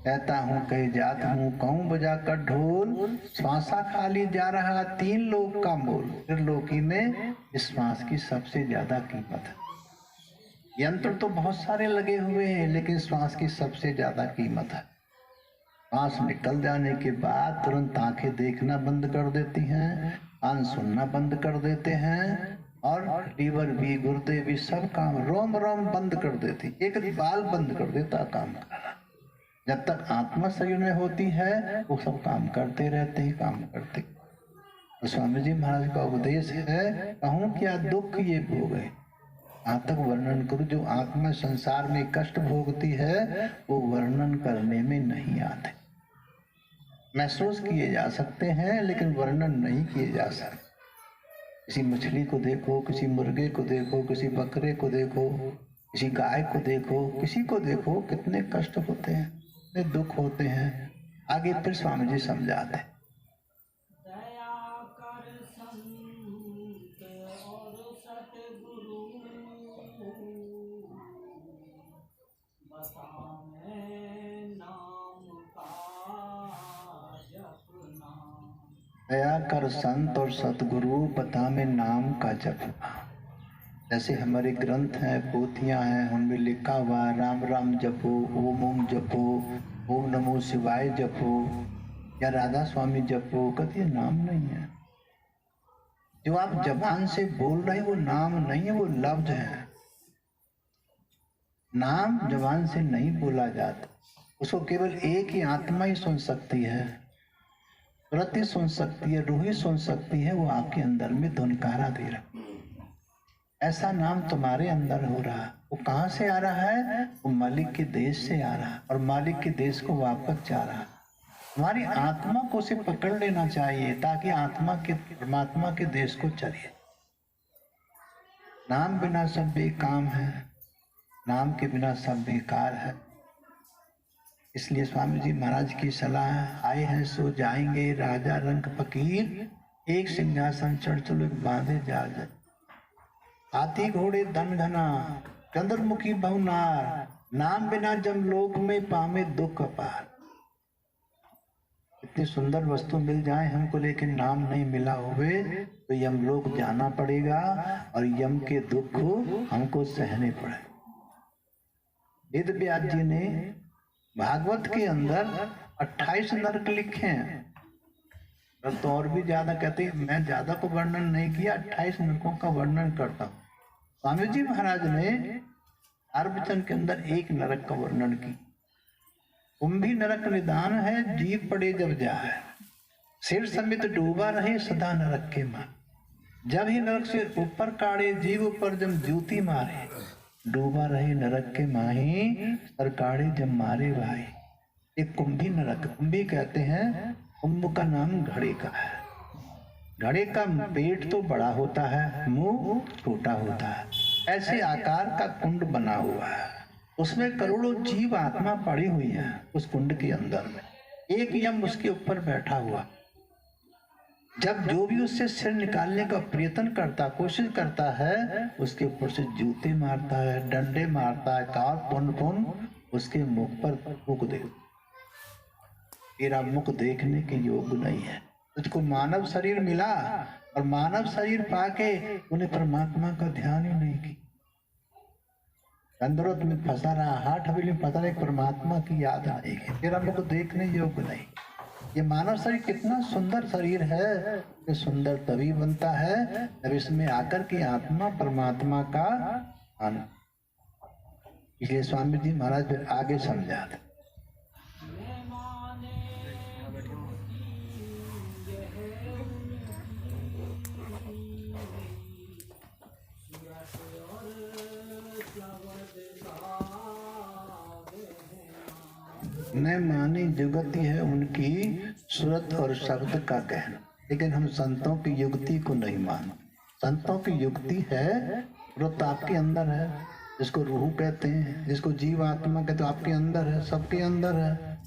कहता हूँ कह जाता हूँ, कहूँ बजाकर ढोल, श्वासा खाली जा रहा 3 लोग का मोल। त्रिलोकी में इस श्वास की सबसे ज्यादा कीमत है। यंत्र तो बहुत सारे लगे हुए हैं, लेकिन श्वास की सबसे ज्यादा कीमत है। श्वास निकल जाने के बाद तुरंत आंखें देखना बंद कर देती हैं, कान सुनना बंद कर देते हैं, और लीवर भी, गुर्दे भी, सब काम रोम रोम बंद कर देती। एक बाल बंद कर देता काम करना। जब तक आत्मा शरीर में होती है वो सब काम करते रहते हैं, काम करते। तो स्वामी जी महाराज का उपदेश है, कहूँ क्या दुख ये भोगे। यहाँ तक वर्णन करूँ, जो आत्मा संसार में कष्ट भोगती है वो वर्णन करने में नहीं आते। महसूस किए जा सकते हैं, लेकिन वर्णन नहीं किए जा सकते। किसी मछली को देखो, किसी मुर्गे को देखो, किसी बकरे को देखो, किसी गाय को देखो, किसी को देखो, कितने कष्ट होते हैं, कितने दुख होते हैं। आगे फिर स्वामी जी समझाते हैं। दया कर संत और सतगुरु, बतावें नाम का जपना। दया कर संत और सतगुरु, बतावें नाम का जपना। जैसे हमारे ग्रंथ हैं, पोथियां हैं, उनमें लिखा हुआ है राम राम जपो, ओम ओम जपो, ओम नमो शिवाय जपो, या राधा स्वामी जपो। कभी नाम नहीं है। जो आप जबान से बोल रहे हैं वो नाम नहीं है, वो लफ्ज है। नाम जबान से नहीं बोला जाता, उसको केवल एक ही आत्मा ही सुन सकती है, प्रति सुन सकती है, रूह ही सुन सकती है। वो आपके अंदर में धुनकारा दे रहा। ऐसा नाम तुम्हारे अंदर हो रहा, वो कहाँ से आ रहा है? वो मालिक के देश से आ रहा, और मालिक के देश को वापस जा रहा। हमारी आत्मा को उसे पकड़ लेना चाहिए ताकि आत्मा के परमात्मा के देश को चले। नाम बिना सब बेकाम है, नाम के बिना सब बेकार है। इसलिए स्वामी जी महाराज की सलाह, आए हैं सो जाएंगे, राजा रंग फकीर, एक सिंहासन चढ़ चलो बांधे जाल। हाथी घोड़े धन घना, चंद्रमुखी बहुनार, नाम बिना जम लोक में पावे दुख अपार। इतनी सुंदर वस्तु मिल जाए हमको, लेकिन नाम नहीं मिला होवे तो यमलोक जाना पड़ेगा और यम के दुख हमको सहने पड़े। वेद व्यास जी ने भागवत के अंदर 28 नरक लिखे हैं, तो और भी ज्यादा कहते हैं, मैं ज्यादा को वर्णन नहीं किया, 28 नरकों का वर्णन करता हूँ। स्वामी जी महाराज ने अर्वचन के अंदर एक नरक का वर्णन किया। कुंभी नरक निदान है, जीव पड़े जब जाए, सिर समित डूबा रहे सदा नरक के मां। जब ही नरक से ऊपर काढ़े, जीव ऊपर जब ज्योति मारे, डूबा रहे नरक के माही, सर काढ़े जब मारे भाई। एक कुंभी नरक, कुंभी कहते हैं, कुंभ का नाम घड़े का है। घड़े का पेट तो बड़ा होता है, मुंह छोटा होता है, ऐसे आकार का कुंड बना हुआ है। उसमें करोड़ों जीव आत्मा पड़ी हुई है। उस कुंड के अंदर में एक यम उसके ऊपर बैठा हुआ। जब जो भी उससे सिर निकालने का प्रयत्न करता, कोशिश करता है, उसके ऊपर से जूते मारता है, डंडे मारता है, काल पुन पुन उसके मुख पर फूंक दे। तेरा मुख देखने के योग्य नहीं है। तुझको मानव शरीर मिला और मानव शरीर पाके उन्हें परमात्मा का ध्यान ही नहीं किया। अंदरों में फंसा रहा, हाथ हवेली में फंसा रहा, परमात्मा की याद आएगी। तेरा मुख देखने योग्य नहीं। ये मानव शरीर कितना सुंदर शरीर है, ये सुंदर तभी बनता है जब इसमें आकर के आत्मा परमात्मा का आनंद। इसलिए स्वामी जी महाराज फिर आगे समझाते, न मानी जुगति है उनकी सूरत और शब्द का कहना। लेकिन हम संतों की युक्ति को नहीं मानो। संतों की युक्ति है, सूरत आपके अंदर है, जिसको रूह कहते हैं, जिसको जीव आत्मा कहते हैं, आपके अंदर है, सबके अंदर है,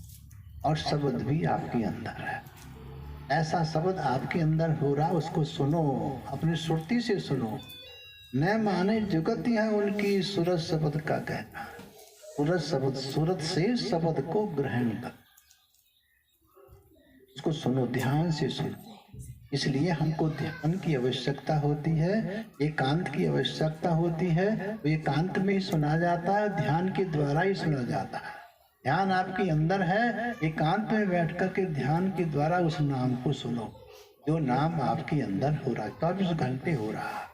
और शब्द भी आपके अंदर है। ऐसा शब्द आपके अंदर हो रहा, उसको सुनो, अपनी सुरती से सुनो। न माने जुगति है उनकी सूरत शब्द का कहना। सूरत शब्द, सूरत से शब्द को ग्रहण कर, उसको सुनो, ध्यान से सुनो। इसलिए हमको ध्यान की आवश्यकता होती है, एकांत की आवश्यकता होती है। वो एकांत में ही सुना जाता है, ध्यान के द्वारा ही सुना जाता है। ध्यान आपके अंदर है, एकांत में बैठ कर के ध्यान के द्वारा उस नाम को सुनो। जो नाम आपके अंदर हो रहा है, 24 घंटे हो रहा है,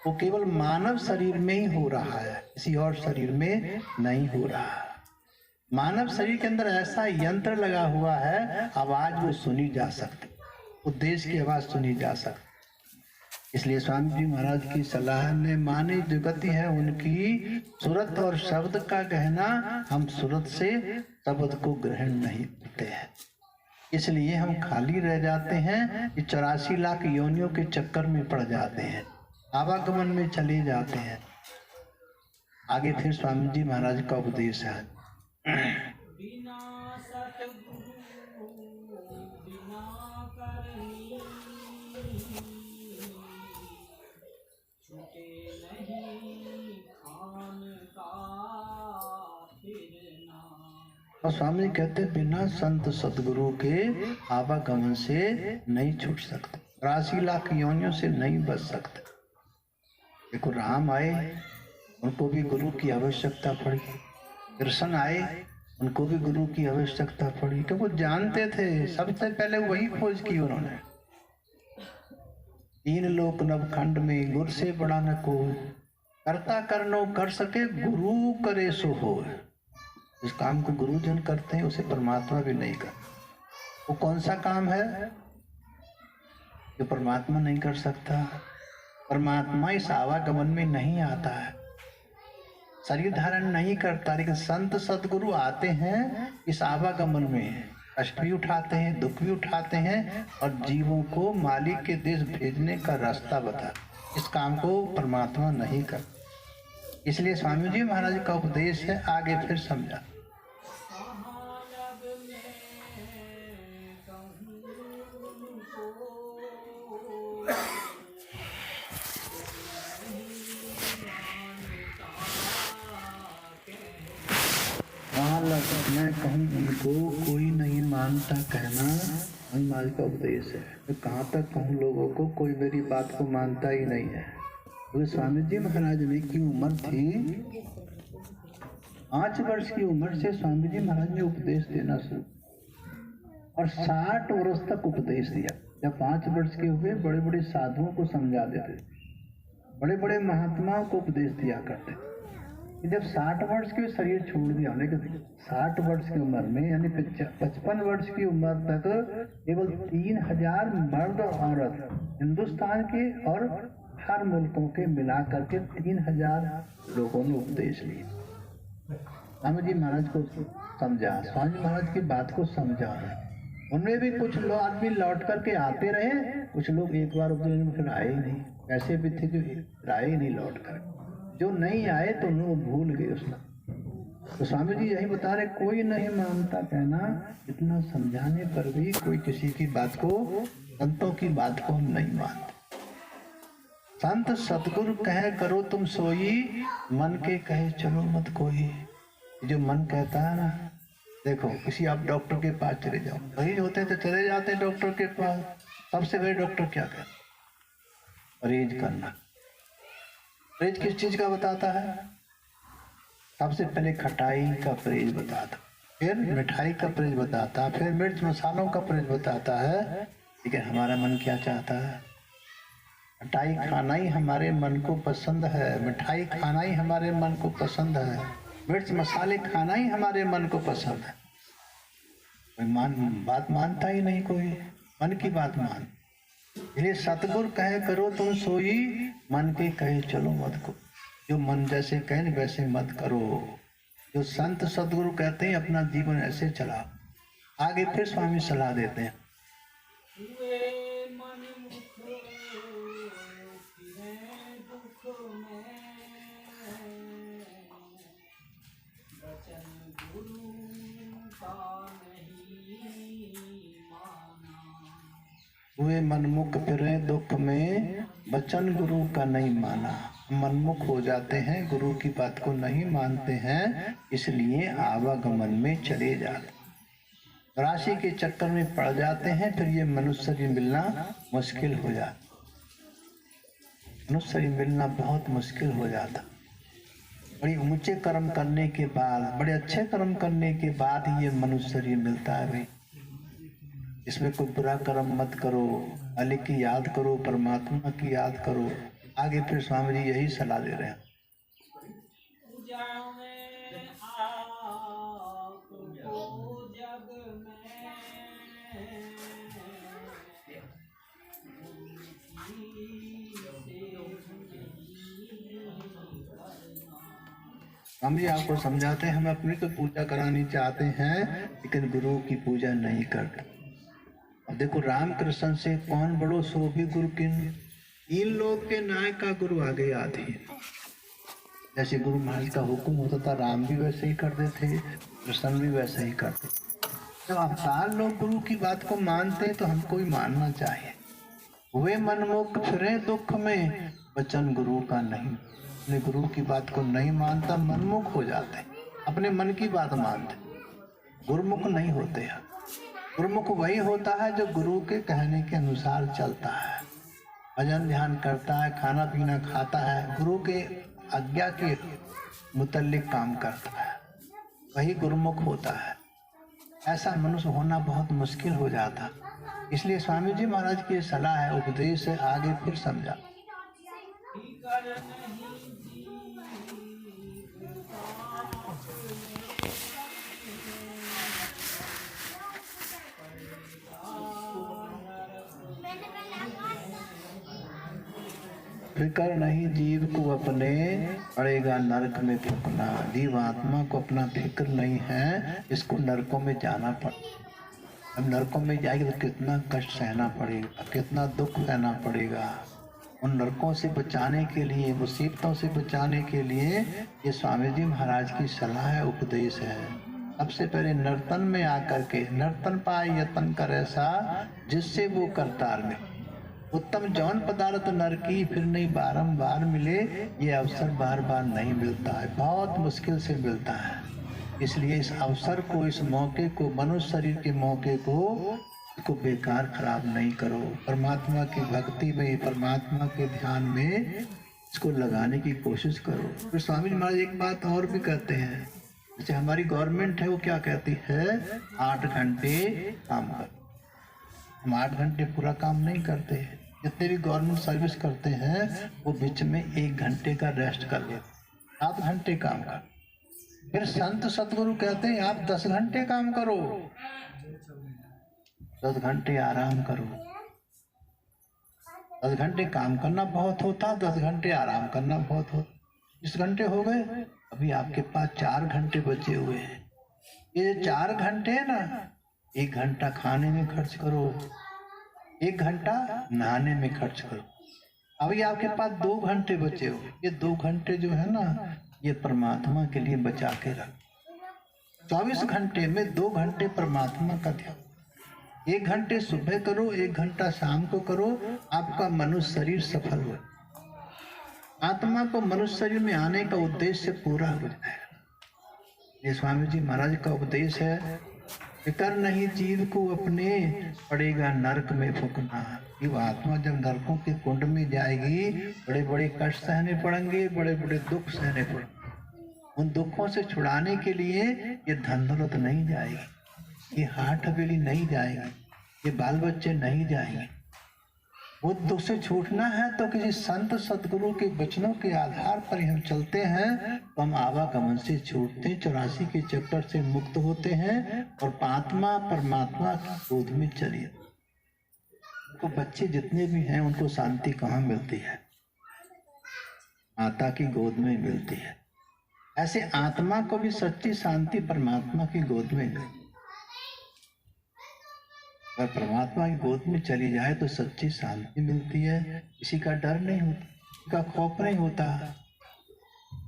वो केवल मानव शरीर में ही हो रहा है, किसी और शरीर में नहीं हो रहा। मानव शरीर के अंदर ऐसा यंत्र लगा हुआ है, आवाज वो सुनी जा सकती, उद्देश की आवाज सुनी जा सकती। इसलिए स्वामी जी महाराज की सलाह ने मानी जुगति है उनकी सूरत और शब्द का कहना। हम सूरत से शब्द को ग्रहण नहीं करते हैं। इसलिए हम खाली रह जाते हैं, ये 84 लाख योनियों के चक्कर में पड़ जाते हैं, आवागमन में चले जाते हैं। आगे फिर स्वामी जी महाराज का उपदेश है। बिना सतगुरु बिना करनी छूटे नहीं खान का फिरना। और स्वामी जी कहते बिना संत सतगुरु के आवागमन से नहीं छूट सकते, 84 लाख योनियों से नहीं बच सकते। देखो राम आए, उनको भी गुरु की आवश्यकता पड़ी, कृष्ण आए, उनको भी गुरु की आवश्यकता पड़ी, क्योंकि वो जानते थे सबसे पहले वही खोज की उन्होंने। 3 लोक नवखंड में गुर से बड़ा न कोई, करता करनो कर सके गुरु करे सो हो। इस काम को गुरुजन करते हैं, उसे परमात्मा भी नहीं कर। वो कौन सा काम है जो परमात्मा नहीं कर सकता? परमात्मा इस आवागमन में नहीं आता है, शरीर धारण नहीं करता, लेकिन संत सतगुरु आते हैं इस आवागमन में, कष्ट भी उठाते हैं, दुख भी उठाते हैं और जीवों को मालिक के देश भेजने का रास्ता बता। इस काम को परमात्मा नहीं कर। इसलिए स्वामी जी महाराज का उपदेश है, आगे फिर समझा। मैं कहूँ उनको कोई नहीं मानता कहना महाराज का उपदेश है। तो कहाँ तक कहूँ लोगों को, कोई मेरी बात को मानता ही नहीं है। तो स्वामी जी महाराज ने की उम्र थी 5 वर्ष की उम्र से स्वामी जी महाराज ने उपदेश देना शुरू और 60 वर्ष तक उपदेश दिया। जब 5 वर्ष के हुए बड़े बड़े साधुओं को समझा देते, बड़े बड़े महात्माओं को उपदेश दिया करते। जब 60 वर्ष के शरीर छोड़ दिया, लेकिन 60 वर्ष की उम्र में यानी 55 वर्ष की उम्र तक केवल 3000 मर्द और औरत हिंदुस्तान के और हर मुल्कों के मिला करके 3000 लोगों ने उपदेश लिया। स्वामी जी महाराज को समझा, स्वामी महाराज की बात को समझा। उनमें भी कुछ लोग आदमी लौट करके आते रहे, कुछ लोग एक बार उपदेश में फिर आए ही नहीं, ऐसे भी थे जो आए ही नहीं लौट कर। जो नहीं आए तो वो भूल गए उसमें। तो स्वामी जी यही बता रहे, कोई नहीं मानता कहना, इतना समझाने पर भी कोई किसी की बात को, संतों की बात को हम नहीं मानते। संत सतगुरु कहे करो तुम सोई, मन के कहे चलो मत कोई। जो मन कहता है ना, देखो किसी आप डॉक्टर के पास चले जाओ, मरीज होते तो चले जाते डॉक्टर के पास। सबसे बड़े डॉक्टर क्या कहते? परहेज करना। परहेज किस चीज का बताता है? सबसे पहले खटाई का परहेज बताता, फिर मिठाई का परहेज बताता, फिर मिर्च मसालों का परहेज बताता है। लेकिन हमारा मन क्या चाहता है? खटाई खाना ही हमारे मन को पसंद है, मिठाई खाना ही हमारे मन को पसंद है, मिर्च मसाले खाना ही हमारे मन को पसंद है। कोई बात मानता ही नहीं, कोई मन की बात मान। इसलिए सतगुरु कहे करो तुम सोई, मन के कहे चलो मत को। जो मन जैसे कहे वैसे मत करो। जो संत सतगुरु कहते हैं अपना जीवन ऐसे चला। आगे फिर स्वामी सलाह देते हैं। हुए मनमुख फिरे दुख में, वचन गुरु का नहीं माना। मनमुख हो जाते हैं, गुरु की बात को नहीं मानते हैं, इसलिए आवागमन में चले जाते, राशि के चक्कर में पड़ जाते हैं। फिर ये मनुष्य से मिलना मुश्किल हो जाता, मनुष्य से मिलना बहुत मुश्किल हो जाता। बड़ी ऊंचे कर्म करने के बाद, बड़े अच्छे कर्म करने के बाद ही ये मनुष्य शरीर मिलता है। भाई इसमें कोई बुरा कर्म मत करो, अली की याद करो, परमात्मा की याद करो। आगे फिर स्वामी जी यही सलाह दे रहे हैं। हम जी आपको समझाते हैं, हम अपनी तो पूजा करानी चाहते हैं, लेकिन गुरु की पूजा नहीं करते। देखो रामकृष्ण से कौन बड़ो सो भी गुरु किन, इन लोग के नायक का गुरु आगे आते हैं। जैसे गुरु महाराज का हुक्म होता था, राम भी वैसे ही करते थे, कृष्ण भी वैसे ही करते। जब अवतार लोग गुरु की बात को मानते तो हमको भी मानना चाहिए। वे मनमुख फिरे दुख में, वचन गुरु का नहीं। अपने गुरु की बात को नहीं मानता मनमुख हो जाते, अपने मन की बात मानते, गुरुमुख नहीं होते हैं। गुरुमुख वही होता है जो गुरु के कहने के अनुसार चलता है, भजन ध्यान करता है, खाना पीना खाता है, गुरु के आज्ञा के मुतल्लिक काम करता है, वही गुरुमुख होता है। ऐसा मनुष्य होना बहुत मुश्किल हो जाता। इसलिए स्वामी जी महाराज की सलाह है, उपदेश से आगे फिर समझा। फिकर नहीं जीव को अपने, पड़ेगा नरक में फूकना। जीव आत्मा को अपना फिक्र नहीं है, इसको नरकों में जाना पड़ेगा। अब नरकों में जाएगी तो कितना कष्ट सहना पड़ेगा, कितना दुख सहना पड़ेगा। उन नरकों से बचाने के लिए, मुसीबतों से बचाने के लिए ये स्वामी जी महाराज की सलाह है, उपदेश है। सबसे पहले नर्तन में आकर के, नर्तन पाए यतन कर ऐसा जिससे वो करतार में। उत्तम जौन पदार्थ नर की फिर नहीं बारंबार मिले, ये अवसर बार बार नहीं मिलता है, बहुत मुश्किल से मिलता है। इसलिए इस अवसर को, इस मौके को, मनुष्य शरीर के मौके को बेकार खराब नहीं करो। परमात्मा की भक्ति में, परमात्मा के ध्यान में इसको लगाने की कोशिश करो। फिर स्वामी जी महाराज एक बात और भी कहते हैं, जैसे हमारी गवर्नमेंट है वो क्या कहती है, 8 घंटे काम कर। हम 8 घंटे पूरा काम नहीं करते हैं। जितने भी गवर्नमेंट सर्विस करते हैं वो बीच में 1 घंटे का रेस्ट कर लेते, 7 घंटे काम कर। फिर संत सतगुरु कहते हैं आप 10 घंटे काम करो, 10 घंटे आराम करो। 10 घंटे काम करना बहुत होता, 10 घंटे आराम करना बहुत होता। 20 घंटे हो गए, अभी आपके पास 4 घंटे बचे हुए हैं। ये 4 घंटे है ना, 1 घंटा खाने में खर्च करो, 1 घंटा नहाने में खर्च करो। अभी आपके पास 2 घंटे बचे हो, ये 2 घंटे जो है ना, ये परमात्मा के लिए बचा के रख। 24 घंटे में 2 घंटे परमात्मा का ध्यान। 1 घंटे सुबह करो, 1 घंटा शाम को करो, आपका मनुष्य शरीर सफल हो। आत्मा को मनुष्य शरीर में आने का उद्देश्य पूरा हो जाएगा। ये स्वामी जी महाराज का उपदेश है। फिकर नहीं जीव को अपने, पड़ेगा नरक में फूकना। ये आत्मा जब नरकों के कुंड में जाएगी, बड़े बड़े कष्ट सहने पड़ेंगे, बड़े बड़े दुख सहने पड़ेंगे। उन दुखों से छुड़ाने के लिए ये धन दौलत नहीं जाएगी, ये हाथ हवेली नहीं जाएगी, ये बाल बच्चे नहीं जाएंगे। वो दुख से छूटना है तो किसी संत सदगुरु के वचनों के आधार पर हम चलते हैं तो हम आवागमन से छूटते हैं, 84 के चक्कर से मुक्त होते हैं और आत्मा परमात्मा की गोद में चलिए। तो बच्चे जितने भी हैं उनको शांति कहाँ मिलती है, माता की गोद में मिलती है। ऐसे आत्मा को भी सच्ची शांति परमात्मा की गोद में मिलती है। अगर परमात्मा की गोद में चली जाए तो सच्ची शांति मिलती है, किसी का डर नहीं होता, किसी का खौफ नहीं होता।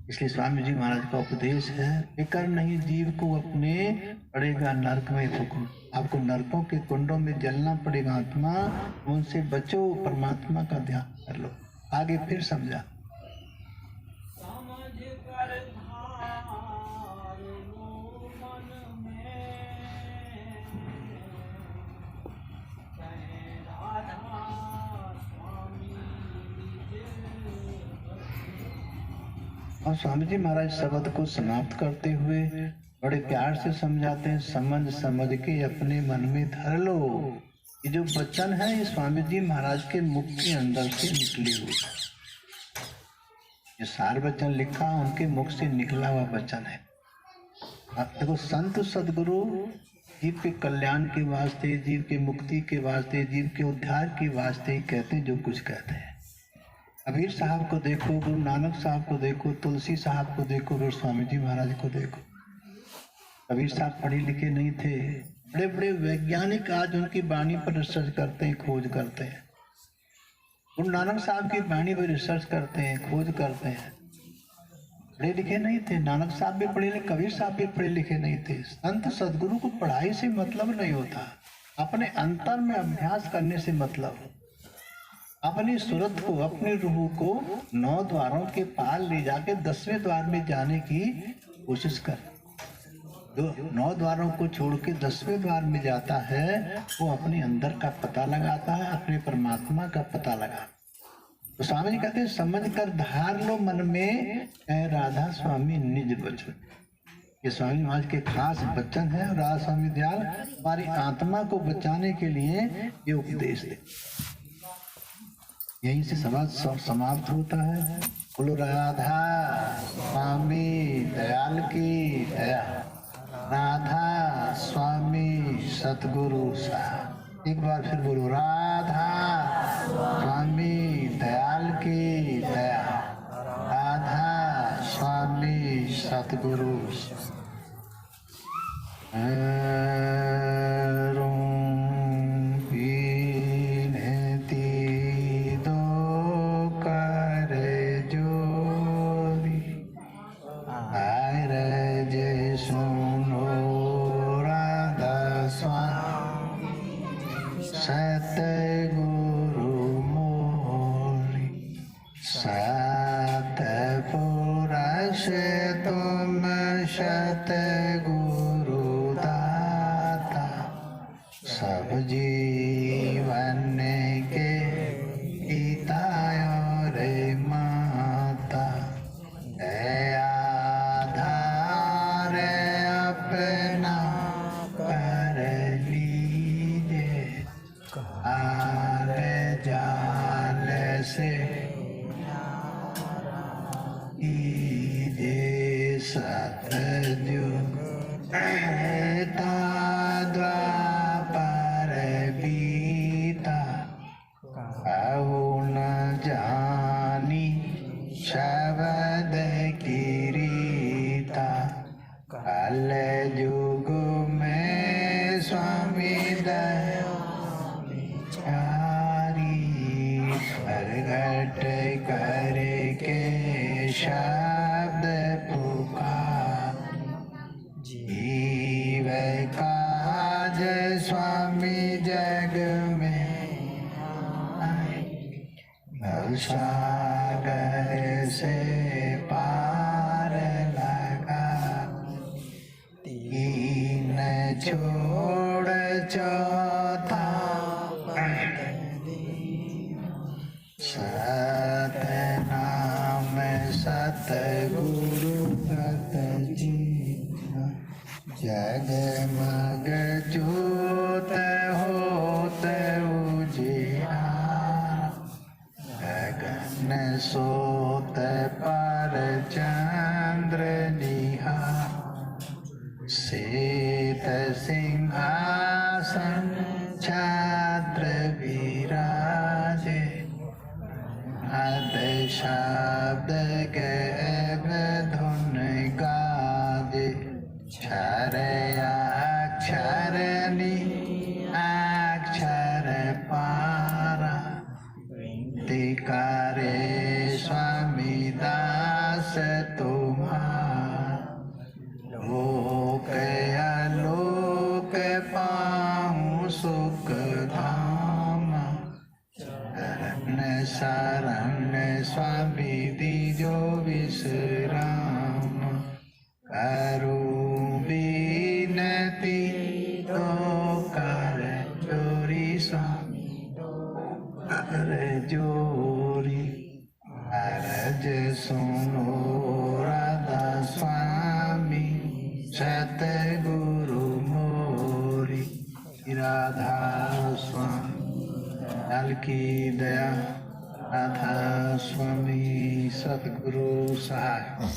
इसलिए स्वामी जी महाराज का उपदेश है, फिकर नहीं जीव को अपने, पड़ेगा नरक में फूकना। आपको नरकों के कुंडों में जलना पड़ेगा। आत्मा उनसे बचो, परमात्मा का ध्यान कर लो। आगे फिर समझा। और स्वामी जी महाराज शब्द को समाप्त करते हुए बड़े प्यार से समझाते हैं, समझ के अपने मन में धर लो। ये जो वचन है ये स्वामी जी महाराज के मुख के अंदर से निकले हुए, ये सार वचन लिखा उनके मुख से निकला हुआ वचन है। अब देखो संत सदगुरु जीव के कल्याण के वास्ते, जीव के मुक्ति के वास्ते, जीव के उद्धार के वास्ते कहते हैं जो कुछ कहते हैं। कबीर साहब को देखो, गुरु नानक साहब को देखो, तुलसी साहब को देखो, फिर स्वामी जी महाराज को देखो। कबीर साहब पढ़े लिखे नहीं थे, बड़े बड़े वैज्ञानिक आज उनकी वाणी पर रिसर्च करते हैं, खोज करते हैं। गुरु नानक साहब की वाणी पर रिसर्च करते हैं, खोज करते हैं। पढ़े लिखे नहीं थे, नानक साहब भी पढ़े लिखे, कबीर साहब भी पढ़े लिखे नहीं थे। संत सदगुरु को पढ़ाई से मतलब नहीं होता, अपने अंतर में अभ्यास करने से मतलब हो। अपनी सूरत को, अपनी रूह को 9 द्वारों के पार ले जाके 10वें द्वार में जाने की कोशिश कर। जो 9 द्वारों को छोड़ के 10वें द्वार में जाता है वो अपने अंदर का पता लगाता है, अपने परमात्मा का पता लगा। तो स्वामी जी कहते हैं समझ कर धार लो मन में ऐ राधा स्वामी निज वचन। ये स्वामी महाराज के खास वचन है। राधा स्वामी दयाल हमारी आत्मा को बचाने के लिए ये उपदेश दे। यहीं से समाप्त होता है। बोलो राधा स्वामी दयाल की दया। राधा स्वामी सतगुरु साहब। एक बार फिर बोलो राधा स्वामी दयाल की दया। राधा स्वामी सतगुरु जीवन के पिता और माता आधार अपना कर लीजिए। आर जाल से कीजिए सतयुग शब्द किरीता। कल युग में स्वामी दयाचारी प्रगट करके शब्द पुकार। जीव काज स्वामी जग में सागर से पार लगा। तीन छोड़ चौथा सतनाम सतगुरु गत जी। जगमग ज्योत होत उजियारा। सोत पर चंद्र निहार। श्वेत सिंहासन छत्र विराजे। नाद शब्द गैब धुन गाजे। क्षर अक्षर अक्षर पारा। करे स्वामी दास तुम्हारा। लोक आलोक पाऊं सुख धाम। शरण स्वामी दीजो विश्राम। करो विनती तो कर जोरी स्वामी कर जोरी। अरज सुनो राधा स्वामी सतगुरु मोरी। राधा स्वामी दयाल की दया। राधा स्वामी सतगुरु साहब।